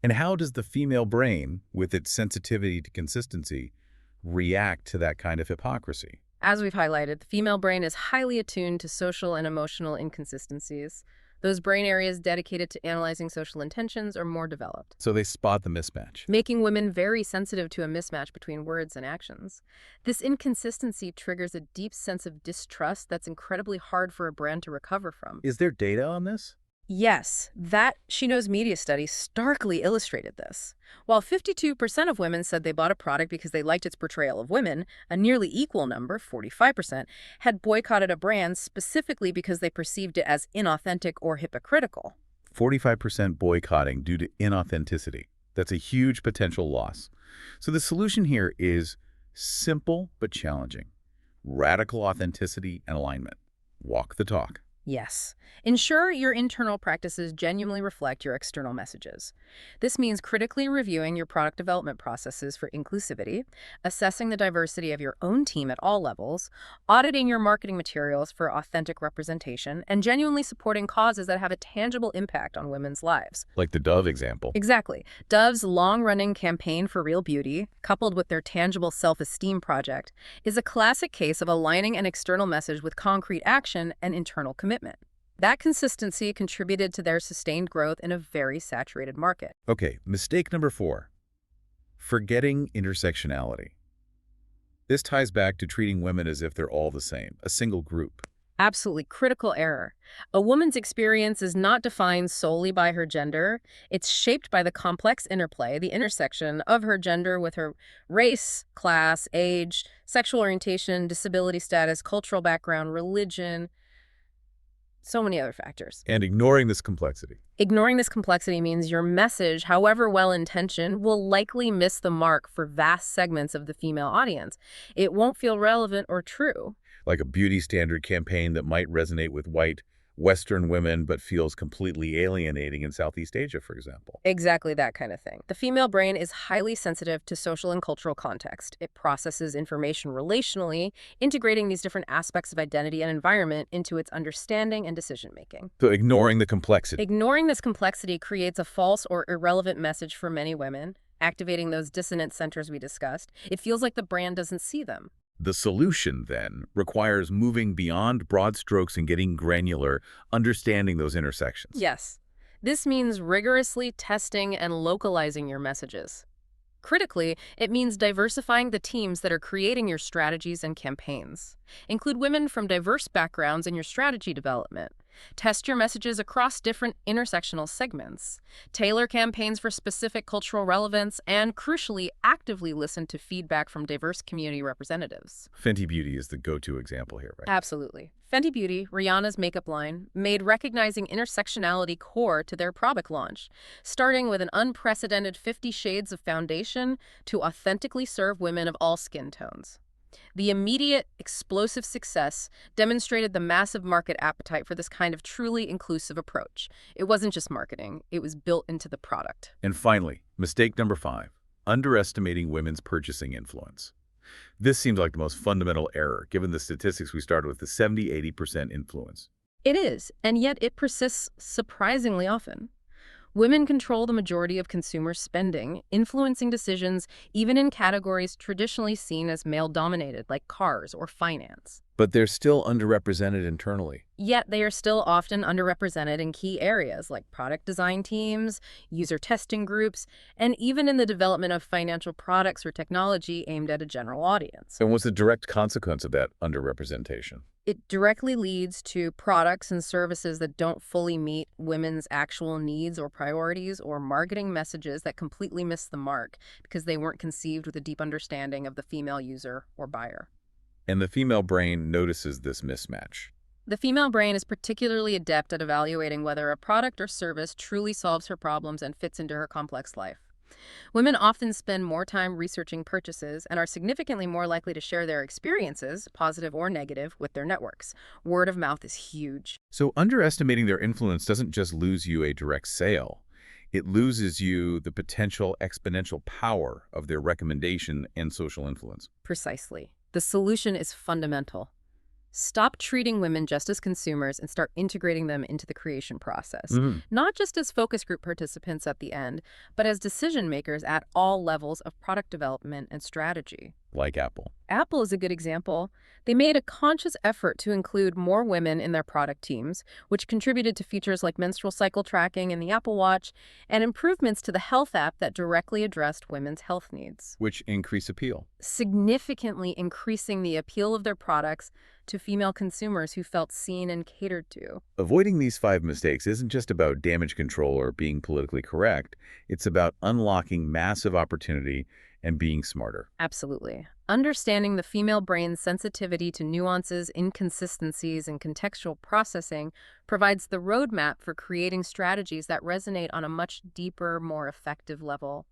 And how does the female brain, with its sensitivity to consistency, react to that kind of hypocrisy? As we've highlighted, the female brain is highly attuned to social and emotional inconsistencies. Those brain areas dedicated to analyzing social intentions are more developed, So they spot the mismatch. making women very sensitive to a mismatch between words and actions. This inconsistency triggers a deep sense of distrust that's incredibly hard for a brand to recover from. Is there data on this? Yes, that She Knows Media study starkly illustrated this. While 52% of women said they bought a product because they liked its portrayal of women, a nearly equal number, 45%, had boycotted a brand specifically because they perceived it as inauthentic or hypocritical. 45% boycotting due to inauthenticity. That's a huge potential loss. So the solution here is simple but challenging. Radical authenticity and alignment. Walk the talk. Yes. Ensure your internal practices genuinely reflect your external messages. This means critically reviewing your product development processes for inclusivity, assessing the diversity of your own team at all levels, auditing your marketing materials for authentic representation, and genuinely supporting causes that have a tangible impact on women's lives. Like the Dove example. Exactly. Dove's long-running campaign for real beauty, coupled with their tangible self-esteem project, is a classic case of aligning an external message with concrete action and internal commitment. That consistency contributed to their sustained growth in a very saturated market. Okay, mistake number 4. Forgetting intersectionality. This ties back to treating women as if they're all the same, a single group. Absolutely critical error. A woman's experience is not defined solely by her gender. It's shaped by the complex interplay, the intersection of her gender with her race, class, age, sexual orientation, disability status, cultural background, religion, so many other factors. And ignoring this complexity. Ignoring this complexity means your message, however well-intentioned, will likely miss the mark for vast segments of the female audience. It won't feel relevant or true. Like a beauty standard campaign that might resonate with white, Western women but feels completely alienating in Southeast Asia, for example. Exactly that kind of thing. The female brain is highly sensitive to social and cultural context. It processes information relationally, integrating these different aspects of identity and environment into its understanding and decision-making. So ignoring the complexity. Ignoring this complexity creates a false or irrelevant message for many women, activating those dissonant centers we discussed. It feels like the brand doesn't see them. The solution, then, requires moving beyond broad strokes and getting granular, understanding those intersections. Yes, this means rigorously testing and localizing your messages. Critically, it means diversifying the teams that are creating your strategies and campaigns. Include women from diverse backgrounds in your strategy development. Test your messages across different intersectional segments. Tailor campaigns for specific cultural relevance, and crucially, actively listen to feedback from diverse community representatives. Fenty Beauty is the go-to example here, right? Absolutely. Fenty Beauty, Rihanna's makeup line, made recognizing intersectionality core to their product launch, starting with an unprecedented 50 shades of foundation to authentically serve women of all skin tones. The immediate, explosive success demonstrated the massive market appetite for this kind of truly inclusive approach. It wasn't just marketing, it was built into the product. And finally, mistake number 5, underestimating women's purchasing influence. This seems like the most fundamental error, given the statistics we started with, the 70–80% influence. It is, and yet it persists surprisingly often. Women control the majority of consumer spending, influencing decisions even in categories traditionally seen as male-dominated, like cars or finance. But they're still underrepresented internally. Yet they are still often underrepresented in key areas like product design teams, user testing groups, and even in the development of financial products or technology aimed at a general audience. And what's the direct consequence of that underrepresentation? It directly leads to products and services that don't fully meet women's actual needs or priorities, or marketing messages that completely miss the mark because they weren't conceived with a deep understanding of the female user or buyer. And the female brain notices this mismatch. The female brain is particularly adept at evaluating whether a product or service truly solves her problems and fits into her complex life. Women often spend more time researching purchases and are significantly more likely to share their experiences, positive or negative, with their networks. Word of mouth is huge. So underestimating their influence doesn't just lose you a direct sale. It loses you the potential exponential power of their recommendation and social influence. Precisely. The solution is fundamental. Stop treating women just as consumers and start integrating them into the creation process. Not just as focus group participants at the end, but as decision makers at all levels of product development and strategy. Like Apple. Apple is a good example. They made a conscious effort to include more women in their product teams, which contributed to features like menstrual cycle tracking in the Apple Watch and improvements to the health app that directly addressed women's health needs, Which increase appeal. significantly increasing the appeal of their products to female consumers who felt seen and catered to. Avoiding these 5 mistakes isn't just about damage control or being politically correct. It's about unlocking massive opportunity and being smarter. Absolutely. Understanding the female brain's sensitivity to nuances, inconsistencies, and contextual processing provides the roadmap for creating strategies that resonate on a much deeper, more effective level.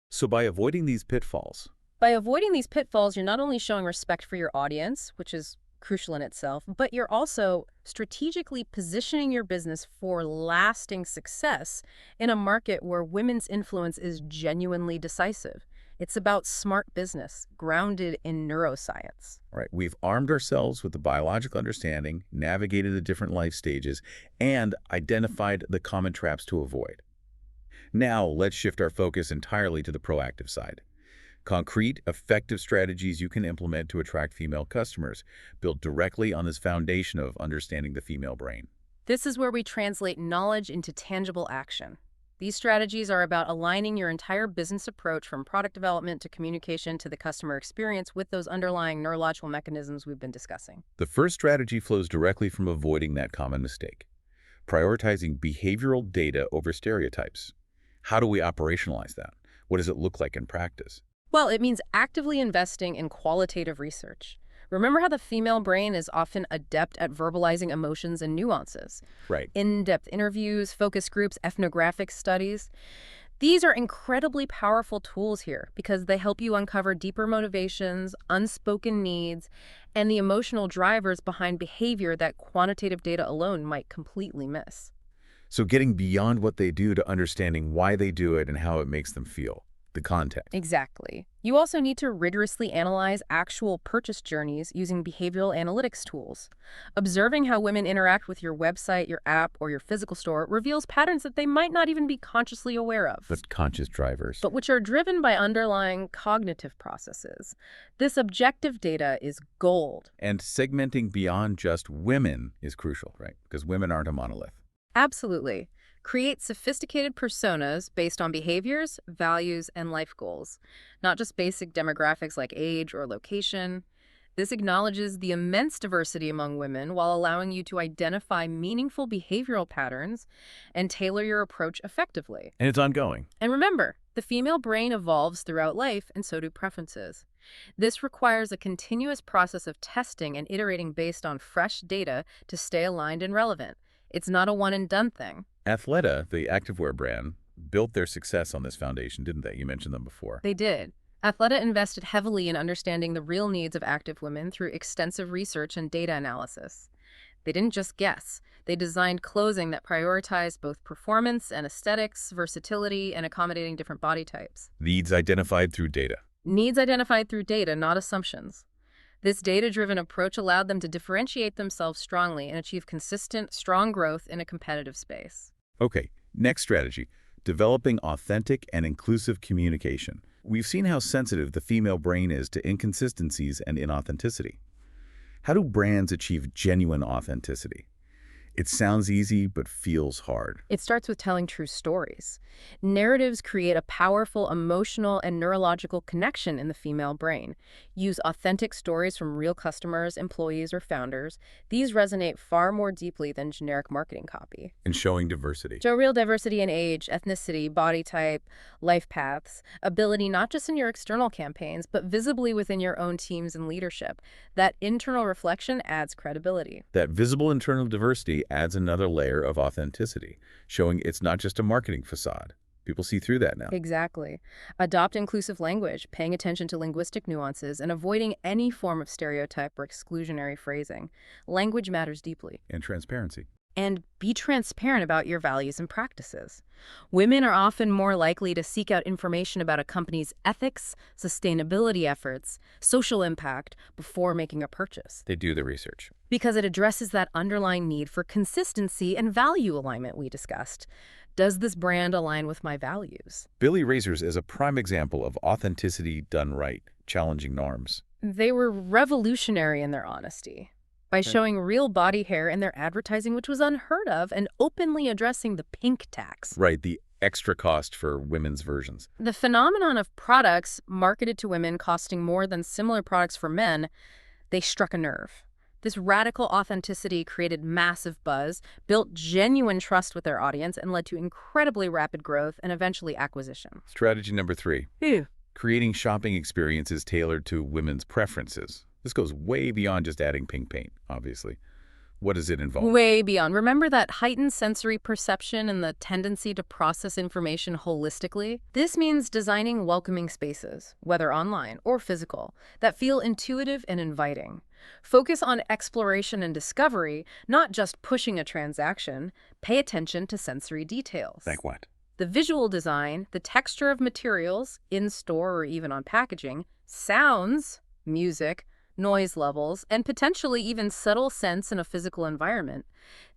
So by avoiding these pitfalls, You're not only showing respect for your audience, which is crucial in itself, but you're also strategically positioning your business for lasting success in a market where women's influence is genuinely decisive. It's about smart business, grounded in neuroscience. right, we've armed ourselves with the biological understanding, navigated the different life stages, and identified the common traps to avoid. Now, let's shift our focus entirely to the proactive side. Concrete, effective strategies you can implement to attract female customers, built directly on this foundation of understanding the female brain. This is where we translate knowledge into tangible action. These strategies are about aligning your entire business approach from product development to communication to the customer experience with those underlying neurological mechanisms we've been discussing. The first strategy flows directly from avoiding that common mistake, prioritizing behavioral data over stereotypes. How do we operationalize that? What does it look like in practice? Well, it means actively investing in qualitative research. Remember how the female brain is often adept at verbalizing emotions and nuances? Right. In-depth interviews, focus groups, ethnographic studies. These are incredibly powerful tools here because they help you uncover deeper motivations, unspoken needs, and the emotional drivers behind behavior that quantitative data alone might completely miss. So getting beyond what they do to understanding why they do it and how it makes them feel, the context. Exactly. You also need to rigorously analyze actual purchase journeys using behavioral analytics tools. Observing how women interact with your website, your app, or your physical store reveals patterns that they might not even be consciously aware of, But conscious drivers. but which are driven by underlying cognitive processes. This objective data is gold. And segmenting beyond just women is crucial, right? Because women aren't a monolith. Absolutely. Create sophisticated personas based on behaviors, values, and life goals, not just basic demographics like age or location. This acknowledges the immense diversity among women while allowing you to identify meaningful behavioral patterns and tailor your approach effectively. And it's ongoing. And remember, the female brain evolves throughout life, and so do preferences. This requires a continuous process of testing and iterating based on fresh data to stay aligned and relevant. It's not a one-and-done thing. Athleta, the activewear brand, built their success on this foundation, didn't they? You mentioned them before. They did. Athleta invested heavily in understanding the real needs of active women through extensive research and data analysis. They didn't just guess. They designed clothing that prioritized both performance and aesthetics, versatility, and accommodating different body types. Needs identified through data. Needs identified through data, not assumptions. This data-driven approach allowed them to differentiate themselves strongly and achieve consistent, strong growth in a competitive space. Okay, next strategy, developing authentic and inclusive communication. We've seen how sensitive the female brain is to inconsistencies and inauthenticity. How do brands achieve genuine authenticity? It sounds easy, but feels hard. It starts with telling true stories. Narratives create a powerful emotional and neurological connection in the female brain. Use authentic stories from real customers, employees, or founders. These resonate far more deeply than generic marketing copy. And showing diversity. Show real diversity in age, ethnicity, body type, life paths, ability not just in your external campaigns, but visibly within your own teams and leadership. That internal reflection adds credibility. That visible internal diversity adds another layer of authenticity, showing it's not just a marketing facade. People see through that now. Exactly. Adopt inclusive language, paying attention to linguistic nuances, and avoiding any form of stereotype or exclusionary phrasing. Language matters deeply. And transparency. And be transparent about your values and practices. Women are often more likely to seek out information about a company's ethics, sustainability efforts, social impact before making a purchase. They do the research. Because it addresses that underlying need for consistency and value alignment we discussed. Does this brand align with my values? Billy Razors is a prime example of authenticity done right, challenging norms. They were revolutionary in their honesty. By showing real body hair in their advertising, which was unheard of, and openly addressing the pink tax. Right, the extra cost for women's versions. The phenomenon of products marketed to women costing more than similar products for men, they struck a nerve. This radical authenticity created massive buzz, built genuine trust with their audience, and led to incredibly rapid growth and eventually acquisition. Strategy number 3. Ew. Creating shopping experiences tailored to women's preferences. This goes way beyond just adding pink paint, obviously. What does it involve? Way beyond. Remember that heightened sensory perception and the tendency to process information holistically? This means designing welcoming spaces, whether online or physical, that feel intuitive and inviting. Focus on exploration and discovery, not just pushing a transaction. Pay attention to sensory details. Like what? The visual design, the texture of materials, in-store or even on packaging, sounds, music, noise levels, and potentially even subtle scents in a physical environment.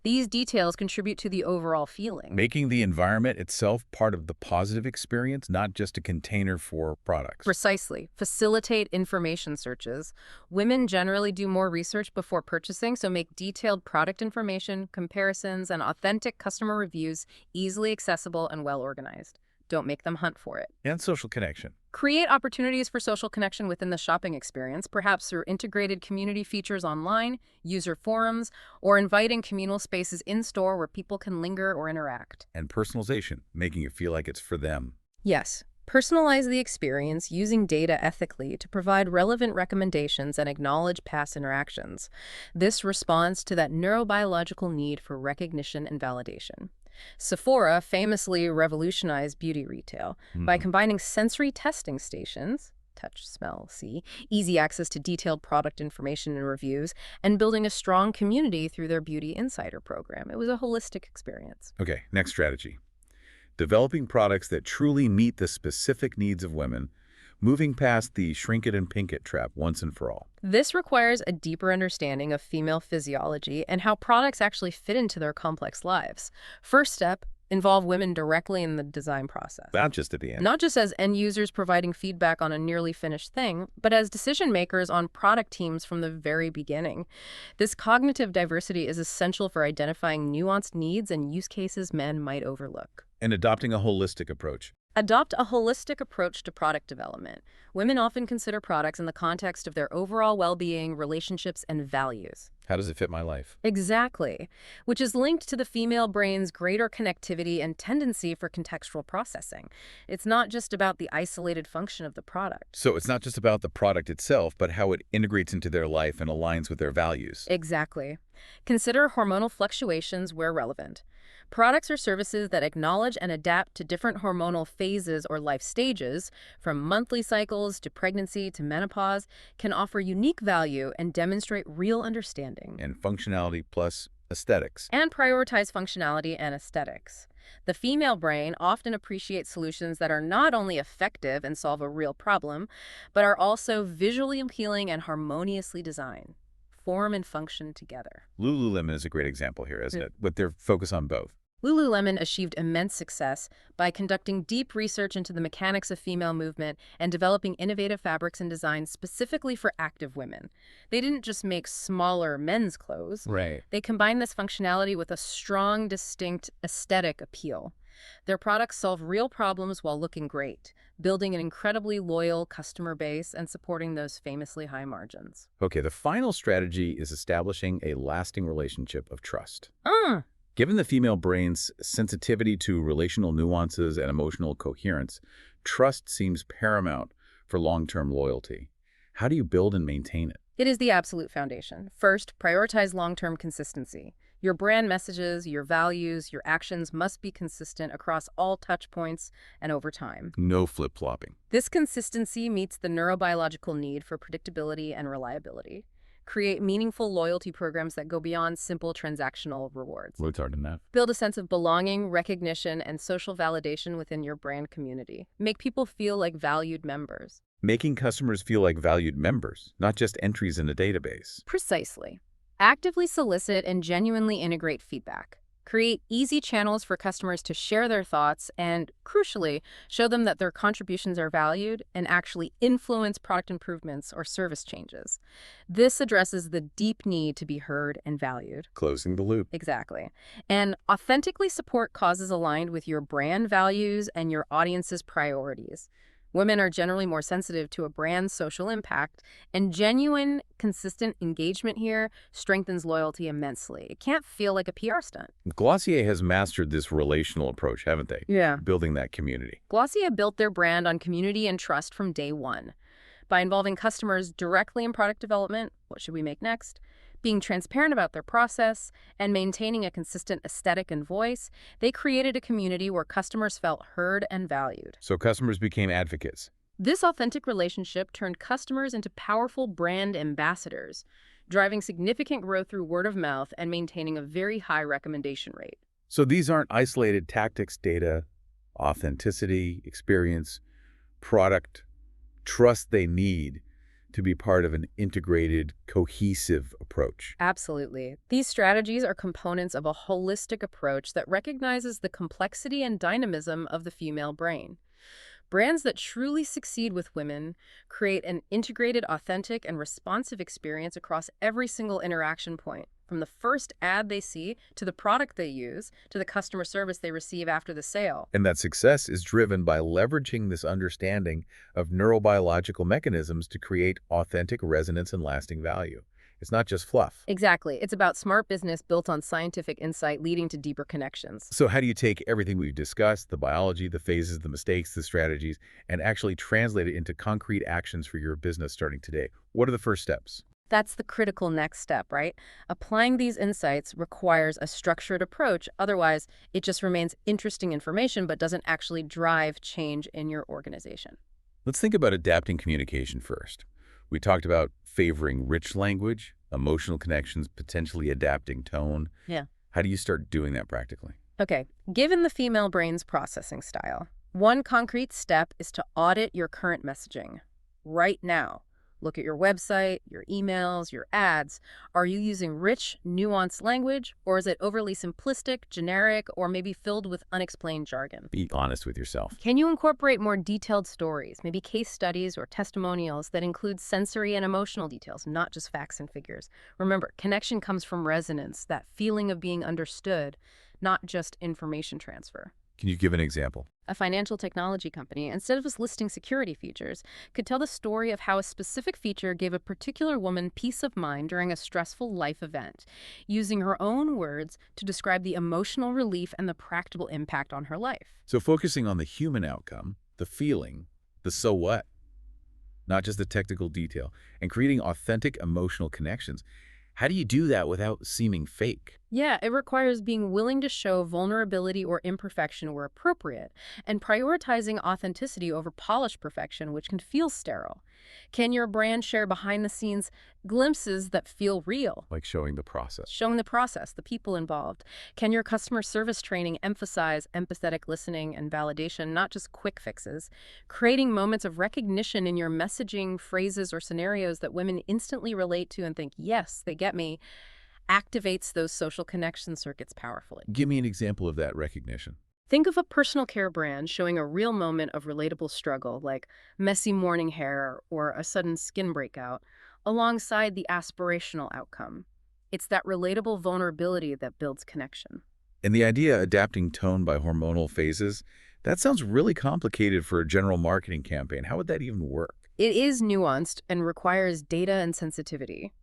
These details contribute to the overall feeling. Making the environment itself part of the positive experience, not just a container for products. Precisely. Facilitate information searches. Women generally do more research before purchasing, so make detailed product information, comparisons, and authentic customer reviews easily accessible and well-organized. Don't make them hunt for it. And social connection. Create opportunities for social connection within the shopping experience, perhaps through integrated community features online, user forums, or inviting communal spaces in-store where people can linger or interact. And personalization, making it feel like it's for them. Yes. Personalize the experience using data ethically to provide relevant recommendations and acknowledge past interactions. This responds to that neurobiological need for recognition and validation. Sephora famously revolutionized beauty retail by combining sensory testing stations, touch, smell, see, easy access to detailed product information and reviews, and building a strong community through their Beauty Insider program. It was a holistic experience. Okay, next strategy. Developing products that truly meet the specific needs of women, moving past the shrink it and pink it trap once and for all. This requires a deeper understanding of female physiology and how products actually fit into their complex lives. First step, involve women directly in the design process. Not just at the end. Not just as end users providing feedback on a nearly finished thing, but as decision makers on product teams from the very beginning. This cognitive diversity is essential for identifying nuanced needs and use cases men might overlook. And adopting a holistic approach. Adopt a holistic approach to product development. Women often consider products in the context of their overall well-being, relationships, and values. How does it fit my life? Exactly, which is linked to the female brain's greater connectivity and tendency for contextual processing. It's not just about the isolated function of the product. So it's not just about the product itself, but how it integrates into their life and aligns with their values. Exactly. Consider hormonal fluctuations where relevant. Products or services that acknowledge and adapt to different hormonal phases or life stages, from monthly cycles to pregnancy to menopause, can offer unique value and demonstrate real understanding. And functionality plus aesthetics. And prioritize functionality and aesthetics. The female brain often appreciates solutions that are not only effective and solve a real problem, but are also visually appealing and harmoniously designed. Form and function together. Lululemon is a great example here, isn't it? With their focus on both. Lululemon achieved immense success by conducting deep research into the mechanics of female movement and developing innovative fabrics and designs specifically for active women. They didn't just make smaller men's clothes. Right. They combined this functionality with a strong, distinct aesthetic appeal. Their products solve real problems while looking great, building an incredibly loyal customer base and supporting those famously high margins. Okay, the final strategy is establishing a lasting relationship of trust. Uh, Given the female brain's sensitivity to relational nuances and emotional coherence, trust seems paramount for long-term loyalty. How do you build and maintain it? It is the absolute foundation. First, prioritize long-term consistency. Your brand messages, your values, your actions must be consistent across all touch points and over time. No flip-flopping. This consistency meets the neurobiological need for predictability and reliability. Create meaningful loyalty programs that go beyond simple transactional rewards. What's hard enough? Build a sense of belonging, recognition, and social validation within your brand community. Make people feel like valued members. Making customers feel like valued members, not just entries in a database. Precisely. Actively solicit and genuinely integrate feedback. Create easy channels for customers to share their thoughts and, crucially, show them that their contributions are valued and actually influence product improvements or service changes. This addresses the deep need to be heard and valued. Closing the loop. Exactly. And authentically support causes aligned with your brand values and your audience's priorities. Women are generally more sensitive to a brand's social impact, and genuine, consistent engagement here strengthens loyalty immensely. It can't feel like a PR stunt. Glossier has mastered this relational approach, haven't they? Yeah. Building that community. Glossier built their brand on community and trust from day one. By involving customers directly in product development, what should we make next? Being transparent about their process, and maintaining a consistent aesthetic and voice, they created a community where customers felt heard and valued. So customers became advocates. This authentic relationship turned customers into powerful brand ambassadors, driving significant growth through word of mouth and maintaining a very high recommendation rate. So these aren't isolated tactics, data, authenticity, experience, product, trust they need to be part of an integrated, cohesive approach. Absolutely. These strategies are components of a holistic approach that recognizes the complexity and dynamism of the female brain. Brands that truly succeed with women create an integrated, authentic, and responsive experience across every single interaction point, from the first ad they see, to the product they use, to the customer service they receive after the sale. And that success is driven by leveraging this understanding of neurobiological mechanisms to create authentic resonance and lasting value. It's not just fluff. Exactly. It's about smart business built on scientific insight leading to deeper connections. So how do you take everything we've discussed, the biology, the phases, the mistakes, the strategies, and actually translate it into concrete actions for your business starting today? What are the first steps? That's the critical next step, right? Applying these insights requires a structured approach. Otherwise, it just remains interesting information but doesn't actually drive change in your organization. Let's think about adapting communication first. We talked about favoring rich language, emotional connections, potentially adapting tone. Yeah. How do you start doing that practically? Okay, given the female brain's processing style, one concrete step is to audit your current messaging. Right now, look at your website, your emails, your ads. Are you using rich, nuanced language, or is it overly simplistic, generic, or maybe filled with unexplained jargon? Be honest with yourself. Can you incorporate more detailed stories, maybe case studies or testimonials that include sensory and emotional details, not just facts and figures? Remember, connection comes from resonance, that feeling of being understood, not just information transfer. Can you give an example? A financial technology company, instead of just listing security features, could tell the story of how a specific feature gave a particular woman peace of mind during a stressful life event, using her own words to describe the emotional relief and the practical impact on her life. So focusing on the human outcome, the feeling, the so what, not just the technical detail, and creating authentic emotional connections. How do you do that without seeming fake? Yeah, it requires being willing to show vulnerability or imperfection where appropriate, and prioritizing authenticity over polished perfection, which can feel sterile. Can your brand share behind-the-scenes glimpses that feel real? Like showing the process. Showing the process, the people involved. Can your customer service training emphasize empathetic listening and validation, not just quick fixes? Creating moments of recognition in your messaging, phrases, or scenarios that women instantly relate to and think, yes, they get me, activates those social connection circuits powerfully. Give me an example of that recognition. Think of a personal care brand showing a real moment of relatable struggle, like messy morning hair or a sudden skin breakout, alongside the aspirational outcome. It's that relatable vulnerability that builds connection. And the idea adapting tone by hormonal phases, that sounds really complicated for a general marketing campaign. How would that even work? It is nuanced and requires data and sensitivity.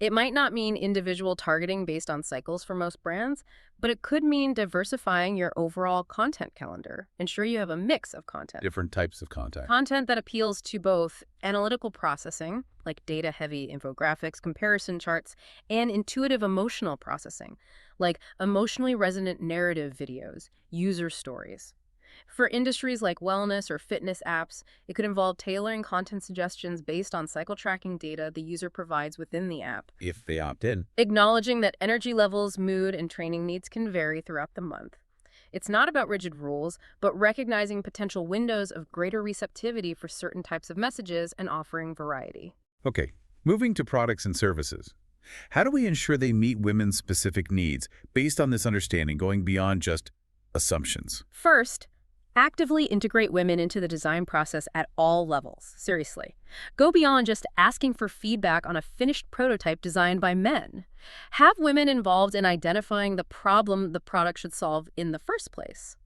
It might not mean individual targeting based on cycles for most brands, but it could mean diversifying your overall content calendar. Ensure you have a mix of content. Different types of content. Content that appeals to both analytical processing, like data-heavy infographics, comparison charts, and intuitive emotional processing, like emotionally resonant narrative videos, user stories. For industries like wellness or fitness apps, it could involve tailoring content suggestions based on cycle tracking data the user provides within the app. If they opt in. Acknowledging that energy levels, mood, and training needs can vary throughout the month. It's not about rigid rules, but recognizing potential windows of greater receptivity for certain types of messages and offering variety. Okay, moving to products and services. How do we ensure they meet women's specific needs based on this understanding, going beyond just assumptions? First, actively integrate women into the design process at all levels. Seriously. Go beyond just asking for feedback on a finished prototype designed by men. Have women involved in identifying the problem the product should solve in the first place.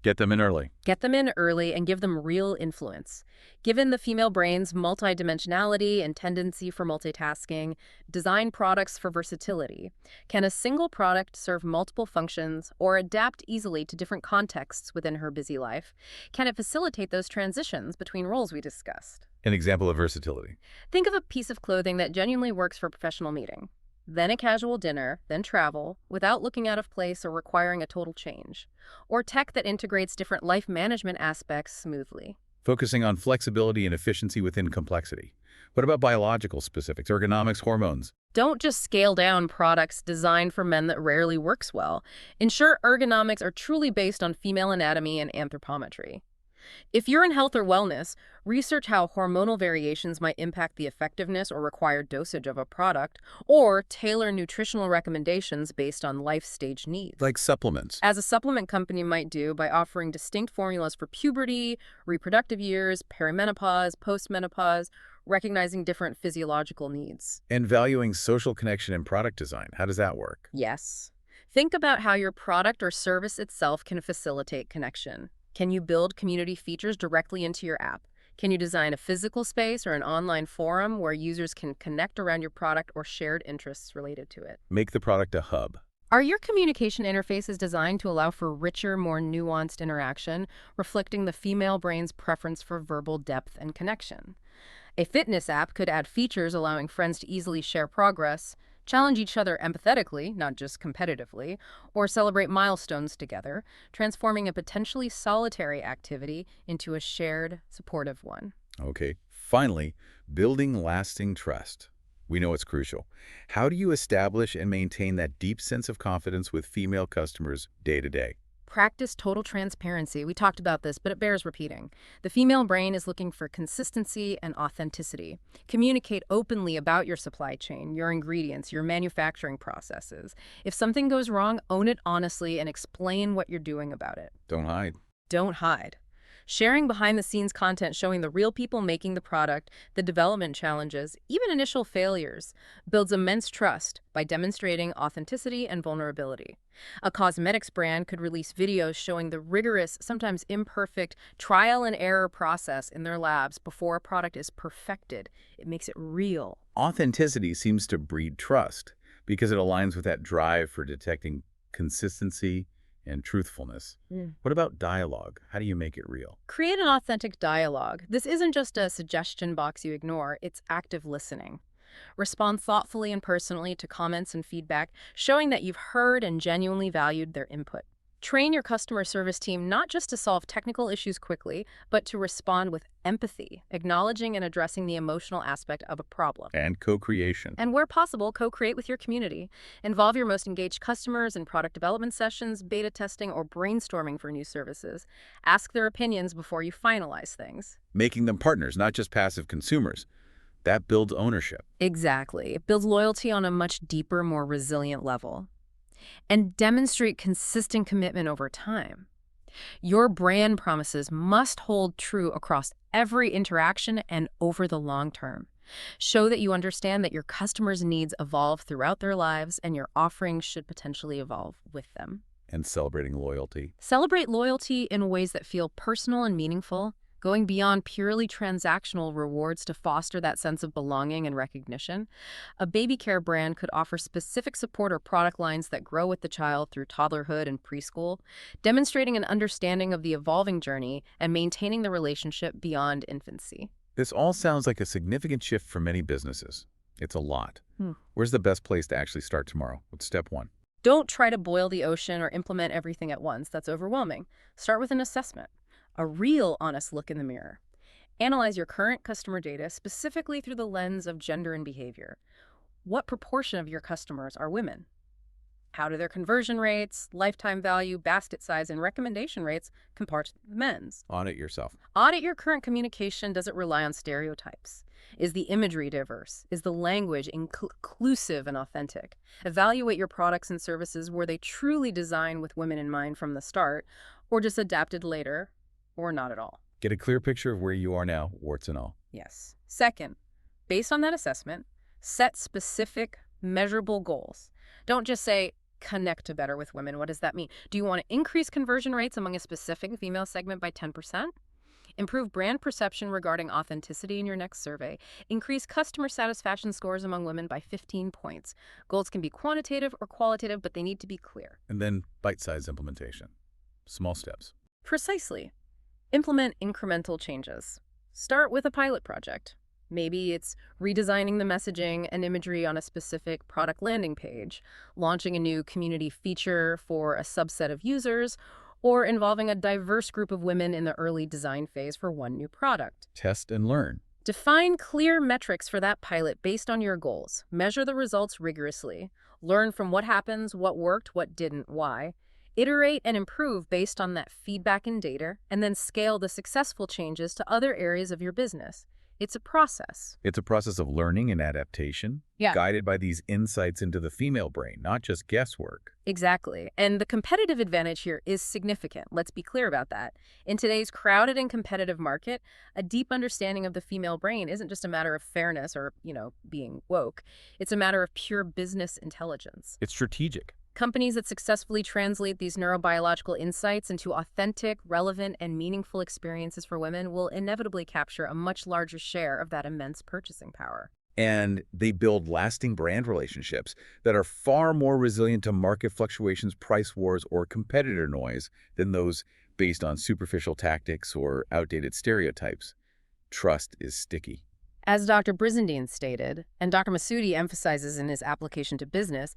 Get them in early. Get them in early and give them real influence. Given the female brain's multidimensionality and tendency for multitasking, design products for versatility. Can a single product serve multiple functions or adapt easily to different contexts within her busy life? Can it facilitate those transitions between roles we discussed? An example of versatility. Think of a piece of clothing that genuinely works for a professional meeting, then a casual dinner, then travel, without looking out of place or requiring a total change. Or tech that integrates different life management aspects smoothly. Focusing on flexibility and efficiency within complexity. What about biological specifics, ergonomics, hormones? Don't just scale down products designed for men that rarely works well. Ensure ergonomics are truly based on female anatomy and anthropometry. If you're in health or wellness, research how hormonal variations might impact the effectiveness or required dosage of a product, or tailor nutritional recommendations based on life stage needs. Like supplements. As a supplement company might do by offering distinct formulas for puberty, reproductive years, perimenopause, postmenopause, recognizing different physiological needs. And valuing social connection in product design. How does that work? Yes. Think about how your product or service itself can facilitate connection. Can you build community features directly into your app? Can you design a physical space or an online forum where users can connect around your product or shared interests related to it? Make the product a hub. Are your communication interfaces designed to allow for richer, more nuanced interaction, reflecting the female brain's preference for verbal depth and connection? A fitness app could add features allowing friends to easily share progress, challenge each other empathetically, not just competitively, or celebrate milestones together, transforming a potentially solitary activity into a shared, supportive one. Okay. Finally, building lasting trust. We know it's crucial. How do you establish and maintain that deep sense of confidence with female customers day to day? Practice total transparency. We talked about this, but it bears repeating. The female brain is looking for consistency and authenticity. Communicate openly about your supply chain, your ingredients, your manufacturing processes. If something goes wrong, own it honestly and explain what you're doing about it. Don't hide. Don't hide. Sharing behind-the-scenes content showing the real people making the product, the development challenges, even initial failures, builds immense trust by demonstrating authenticity and vulnerability. A cosmetics brand could release videos showing the rigorous, sometimes imperfect, trial and error process in their labs before a product is perfected. It makes it real. Authenticity seems to breed trust because it aligns with that drive for detecting consistency and truthfulness. What about dialogue? How do you make it real? Create an authentic dialogue. This isn't just a suggestion box you ignore, it's active listening. Respond thoughtfully and personally to comments and feedback, showing that you've heard and genuinely valued their input. Train your customer service team not just to solve technical issues quickly, but to respond with empathy, acknowledging and addressing the emotional aspect of a problem. And co-creation. And where possible, co-create with your community. Involve your most engaged customers in product development sessions, beta testing, or brainstorming for new services. Ask their opinions before you finalize things. Making them partners, not just passive consumers. That builds ownership. Exactly. It builds loyalty on a much deeper, more resilient level. And demonstrate consistent commitment over time. Your brand promises must hold true across every interaction and over the long term. Show that you understand that your customers' needs evolve throughout their lives and your offerings should potentially evolve with them. And celebrating loyalty. Celebrate loyalty in ways that feel personal and meaningful, going beyond purely transactional rewards to foster that sense of belonging and recognition. A baby care brand could offer specific support or product lines that grow with the child through toddlerhood and preschool, demonstrating an understanding of the evolving journey and maintaining the relationship beyond infancy. This all sounds like a significant shift for many businesses. It's a lot. Where's the best place to actually start tomorrow? What's step one? Don't try to boil the ocean or implement everything at once. That's overwhelming. Start with an assessment. A real honest look in the mirror. Analyze your current customer data specifically through the lens of gender and behavior. What proportion of your customers are women? How do their conversion rates, lifetime value, basket size, and recommendation rates compare to men's? Audit yourself. Audit your current communication. Does it rely on stereotypes? Is the imagery diverse? Is the language inclusive and authentic? Evaluate your products and services. Were they truly designed with women in mind from the start, or just adapted later? Or not at all. Get a clear picture of where you are now, warts and all. Yes. Second, based on that assessment, set specific, measurable goals. Don't just say, connect to better with women. What does that mean? Do you want to increase conversion rates among a specific female segment by 10%? Improve brand perception regarding authenticity in your next survey. Increase customer satisfaction scores among women by 15 points. Goals can be quantitative or qualitative, but they need to be clear. And then bite-sized implementation. Small steps. Precisely. Implement incremental changes. Start with a pilot project. Maybe it's redesigning the messaging and imagery on a specific product landing page, launching a new community feature for a subset of users, or involving a diverse group of women in the early design phase for one new product. Test and learn. Define clear metrics for that pilot based on your goals. Measure the results rigorously. Learn from what happens, what worked, what didn't, why. Iterate and improve based on that feedback and data, and then scale the successful changes to other areas of your business. It's a process. It's a process of learning and adaptation, guided by these insights into the female brain, not just guesswork. Exactly. And the competitive advantage here is significant. Let's be clear about that. In today's crowded and competitive market, a deep understanding of the female brain isn't just a matter of fairness or, being woke. It's a matter of pure business intelligence. It's strategic. Companies that successfully translate these neurobiological insights into authentic, relevant, and meaningful experiences for women will inevitably capture a much larger share of that immense purchasing power. And they build lasting brand relationships that are far more resilient to market fluctuations, price wars, or competitor noise than those based on superficial tactics or outdated stereotypes. Trust is sticky. As Dr. Brizendine stated, and Dr. Masudi emphasizes in his application to business,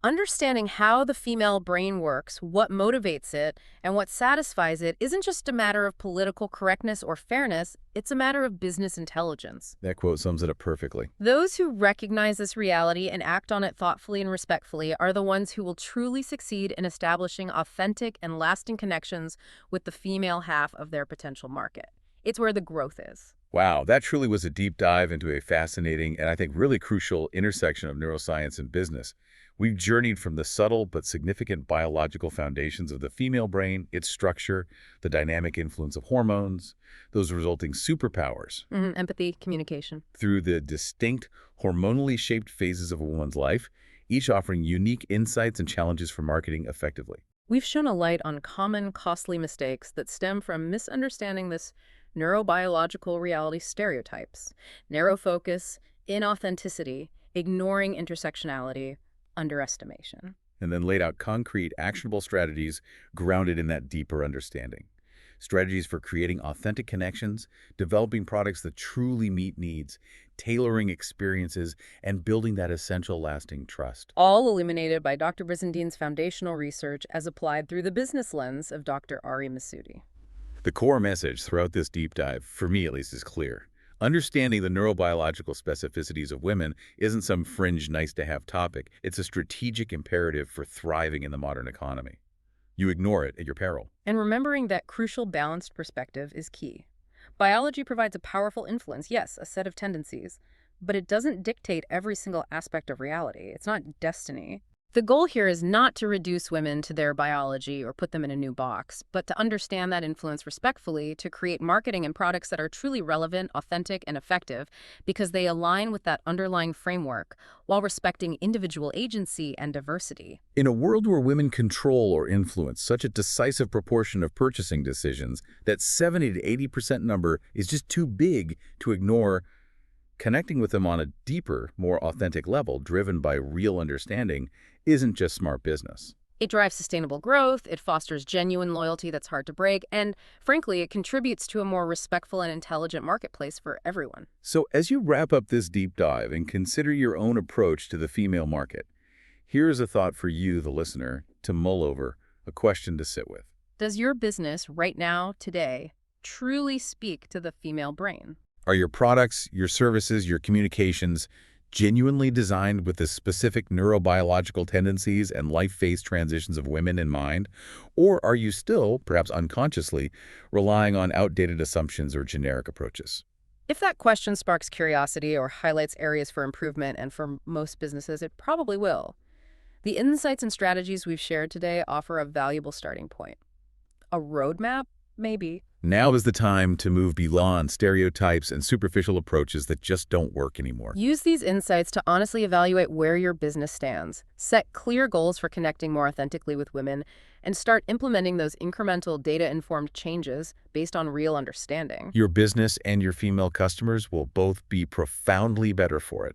Understanding how the female brain works, what motivates it, and what satisfies it isn't just a matter of political correctness or fairness, it's a matter of business intelligence. That quote sums it up perfectly. Those who recognize this reality and act on it thoughtfully and respectfully are the ones who will truly succeed in establishing authentic and lasting connections with the female half of their potential market. It's where the growth is. Wow, that truly was a deep dive into a fascinating and I think really crucial intersection of neuroscience and business. We've journeyed from the subtle but significant biological foundations of the female brain, its structure, the dynamic influence of hormones, those resulting superpowers, Empathy, communication. through the distinct, hormonally shaped phases of a woman's life, each offering unique insights and challenges for marketing effectively. We've shone a light on common, costly mistakes that stem from misunderstanding this neurobiological reality stereotypes, narrow focus, inauthenticity, ignoring intersectionality, underestimation. And then laid out concrete, actionable strategies grounded in that deeper understanding. Strategies for creating authentic connections, developing products that truly meet needs, tailoring experiences, and building that essential lasting trust. All illuminated by Dr. Brizendine's foundational research as applied through the business lens of Dr. Ari Masudi. The core message throughout this deep dive, for me at least, is clear. Understanding the neurobiological specificities of women isn't some fringe nice-to-have topic. It's a strategic imperative for thriving in the modern economy. You ignore it at your peril. And remembering that crucial balanced perspective is key. Biology provides a powerful influence, yes, a set of tendencies, but it doesn't dictate every single aspect of reality. It's not destiny. The goal here is not to reduce women to their biology or put them in a new box, but to understand that influence respectfully, to create marketing and products that are truly relevant, authentic, and effective because they align with that underlying framework while respecting individual agency and diversity. In a world where women control or influence such a decisive proportion of purchasing decisions, that 70 to 80% number is just too big to ignore. Connecting with them on a deeper, more authentic level, driven by real understanding, isn't just smart business. It drives sustainable growth, it fosters genuine loyalty that's hard to break, and frankly, it contributes to a more respectful and intelligent marketplace for everyone. So as you wrap up this deep dive and consider your own approach to the female market, here's a thought for you, the listener, to mull over, a question to sit with. Does your business right now, today, truly speak to the female brain? Are your products, your services, your communications genuinely designed with the specific neurobiological tendencies and life phase transitions of women in mind? Or are you still, perhaps unconsciously, relying on outdated assumptions or generic approaches? If that question sparks curiosity or highlights areas for improvement, and for most businesses, it probably will. The insights and strategies we've shared today offer a valuable starting point. A roadmap? Maybe. Now is the time to move beyond stereotypes and superficial approaches that just don't work anymore. Use these insights to honestly evaluate where your business stands, set clear goals for connecting more authentically with women, and start implementing those incremental data-informed changes based on real understanding. Your business and your female customers will both be profoundly better for it.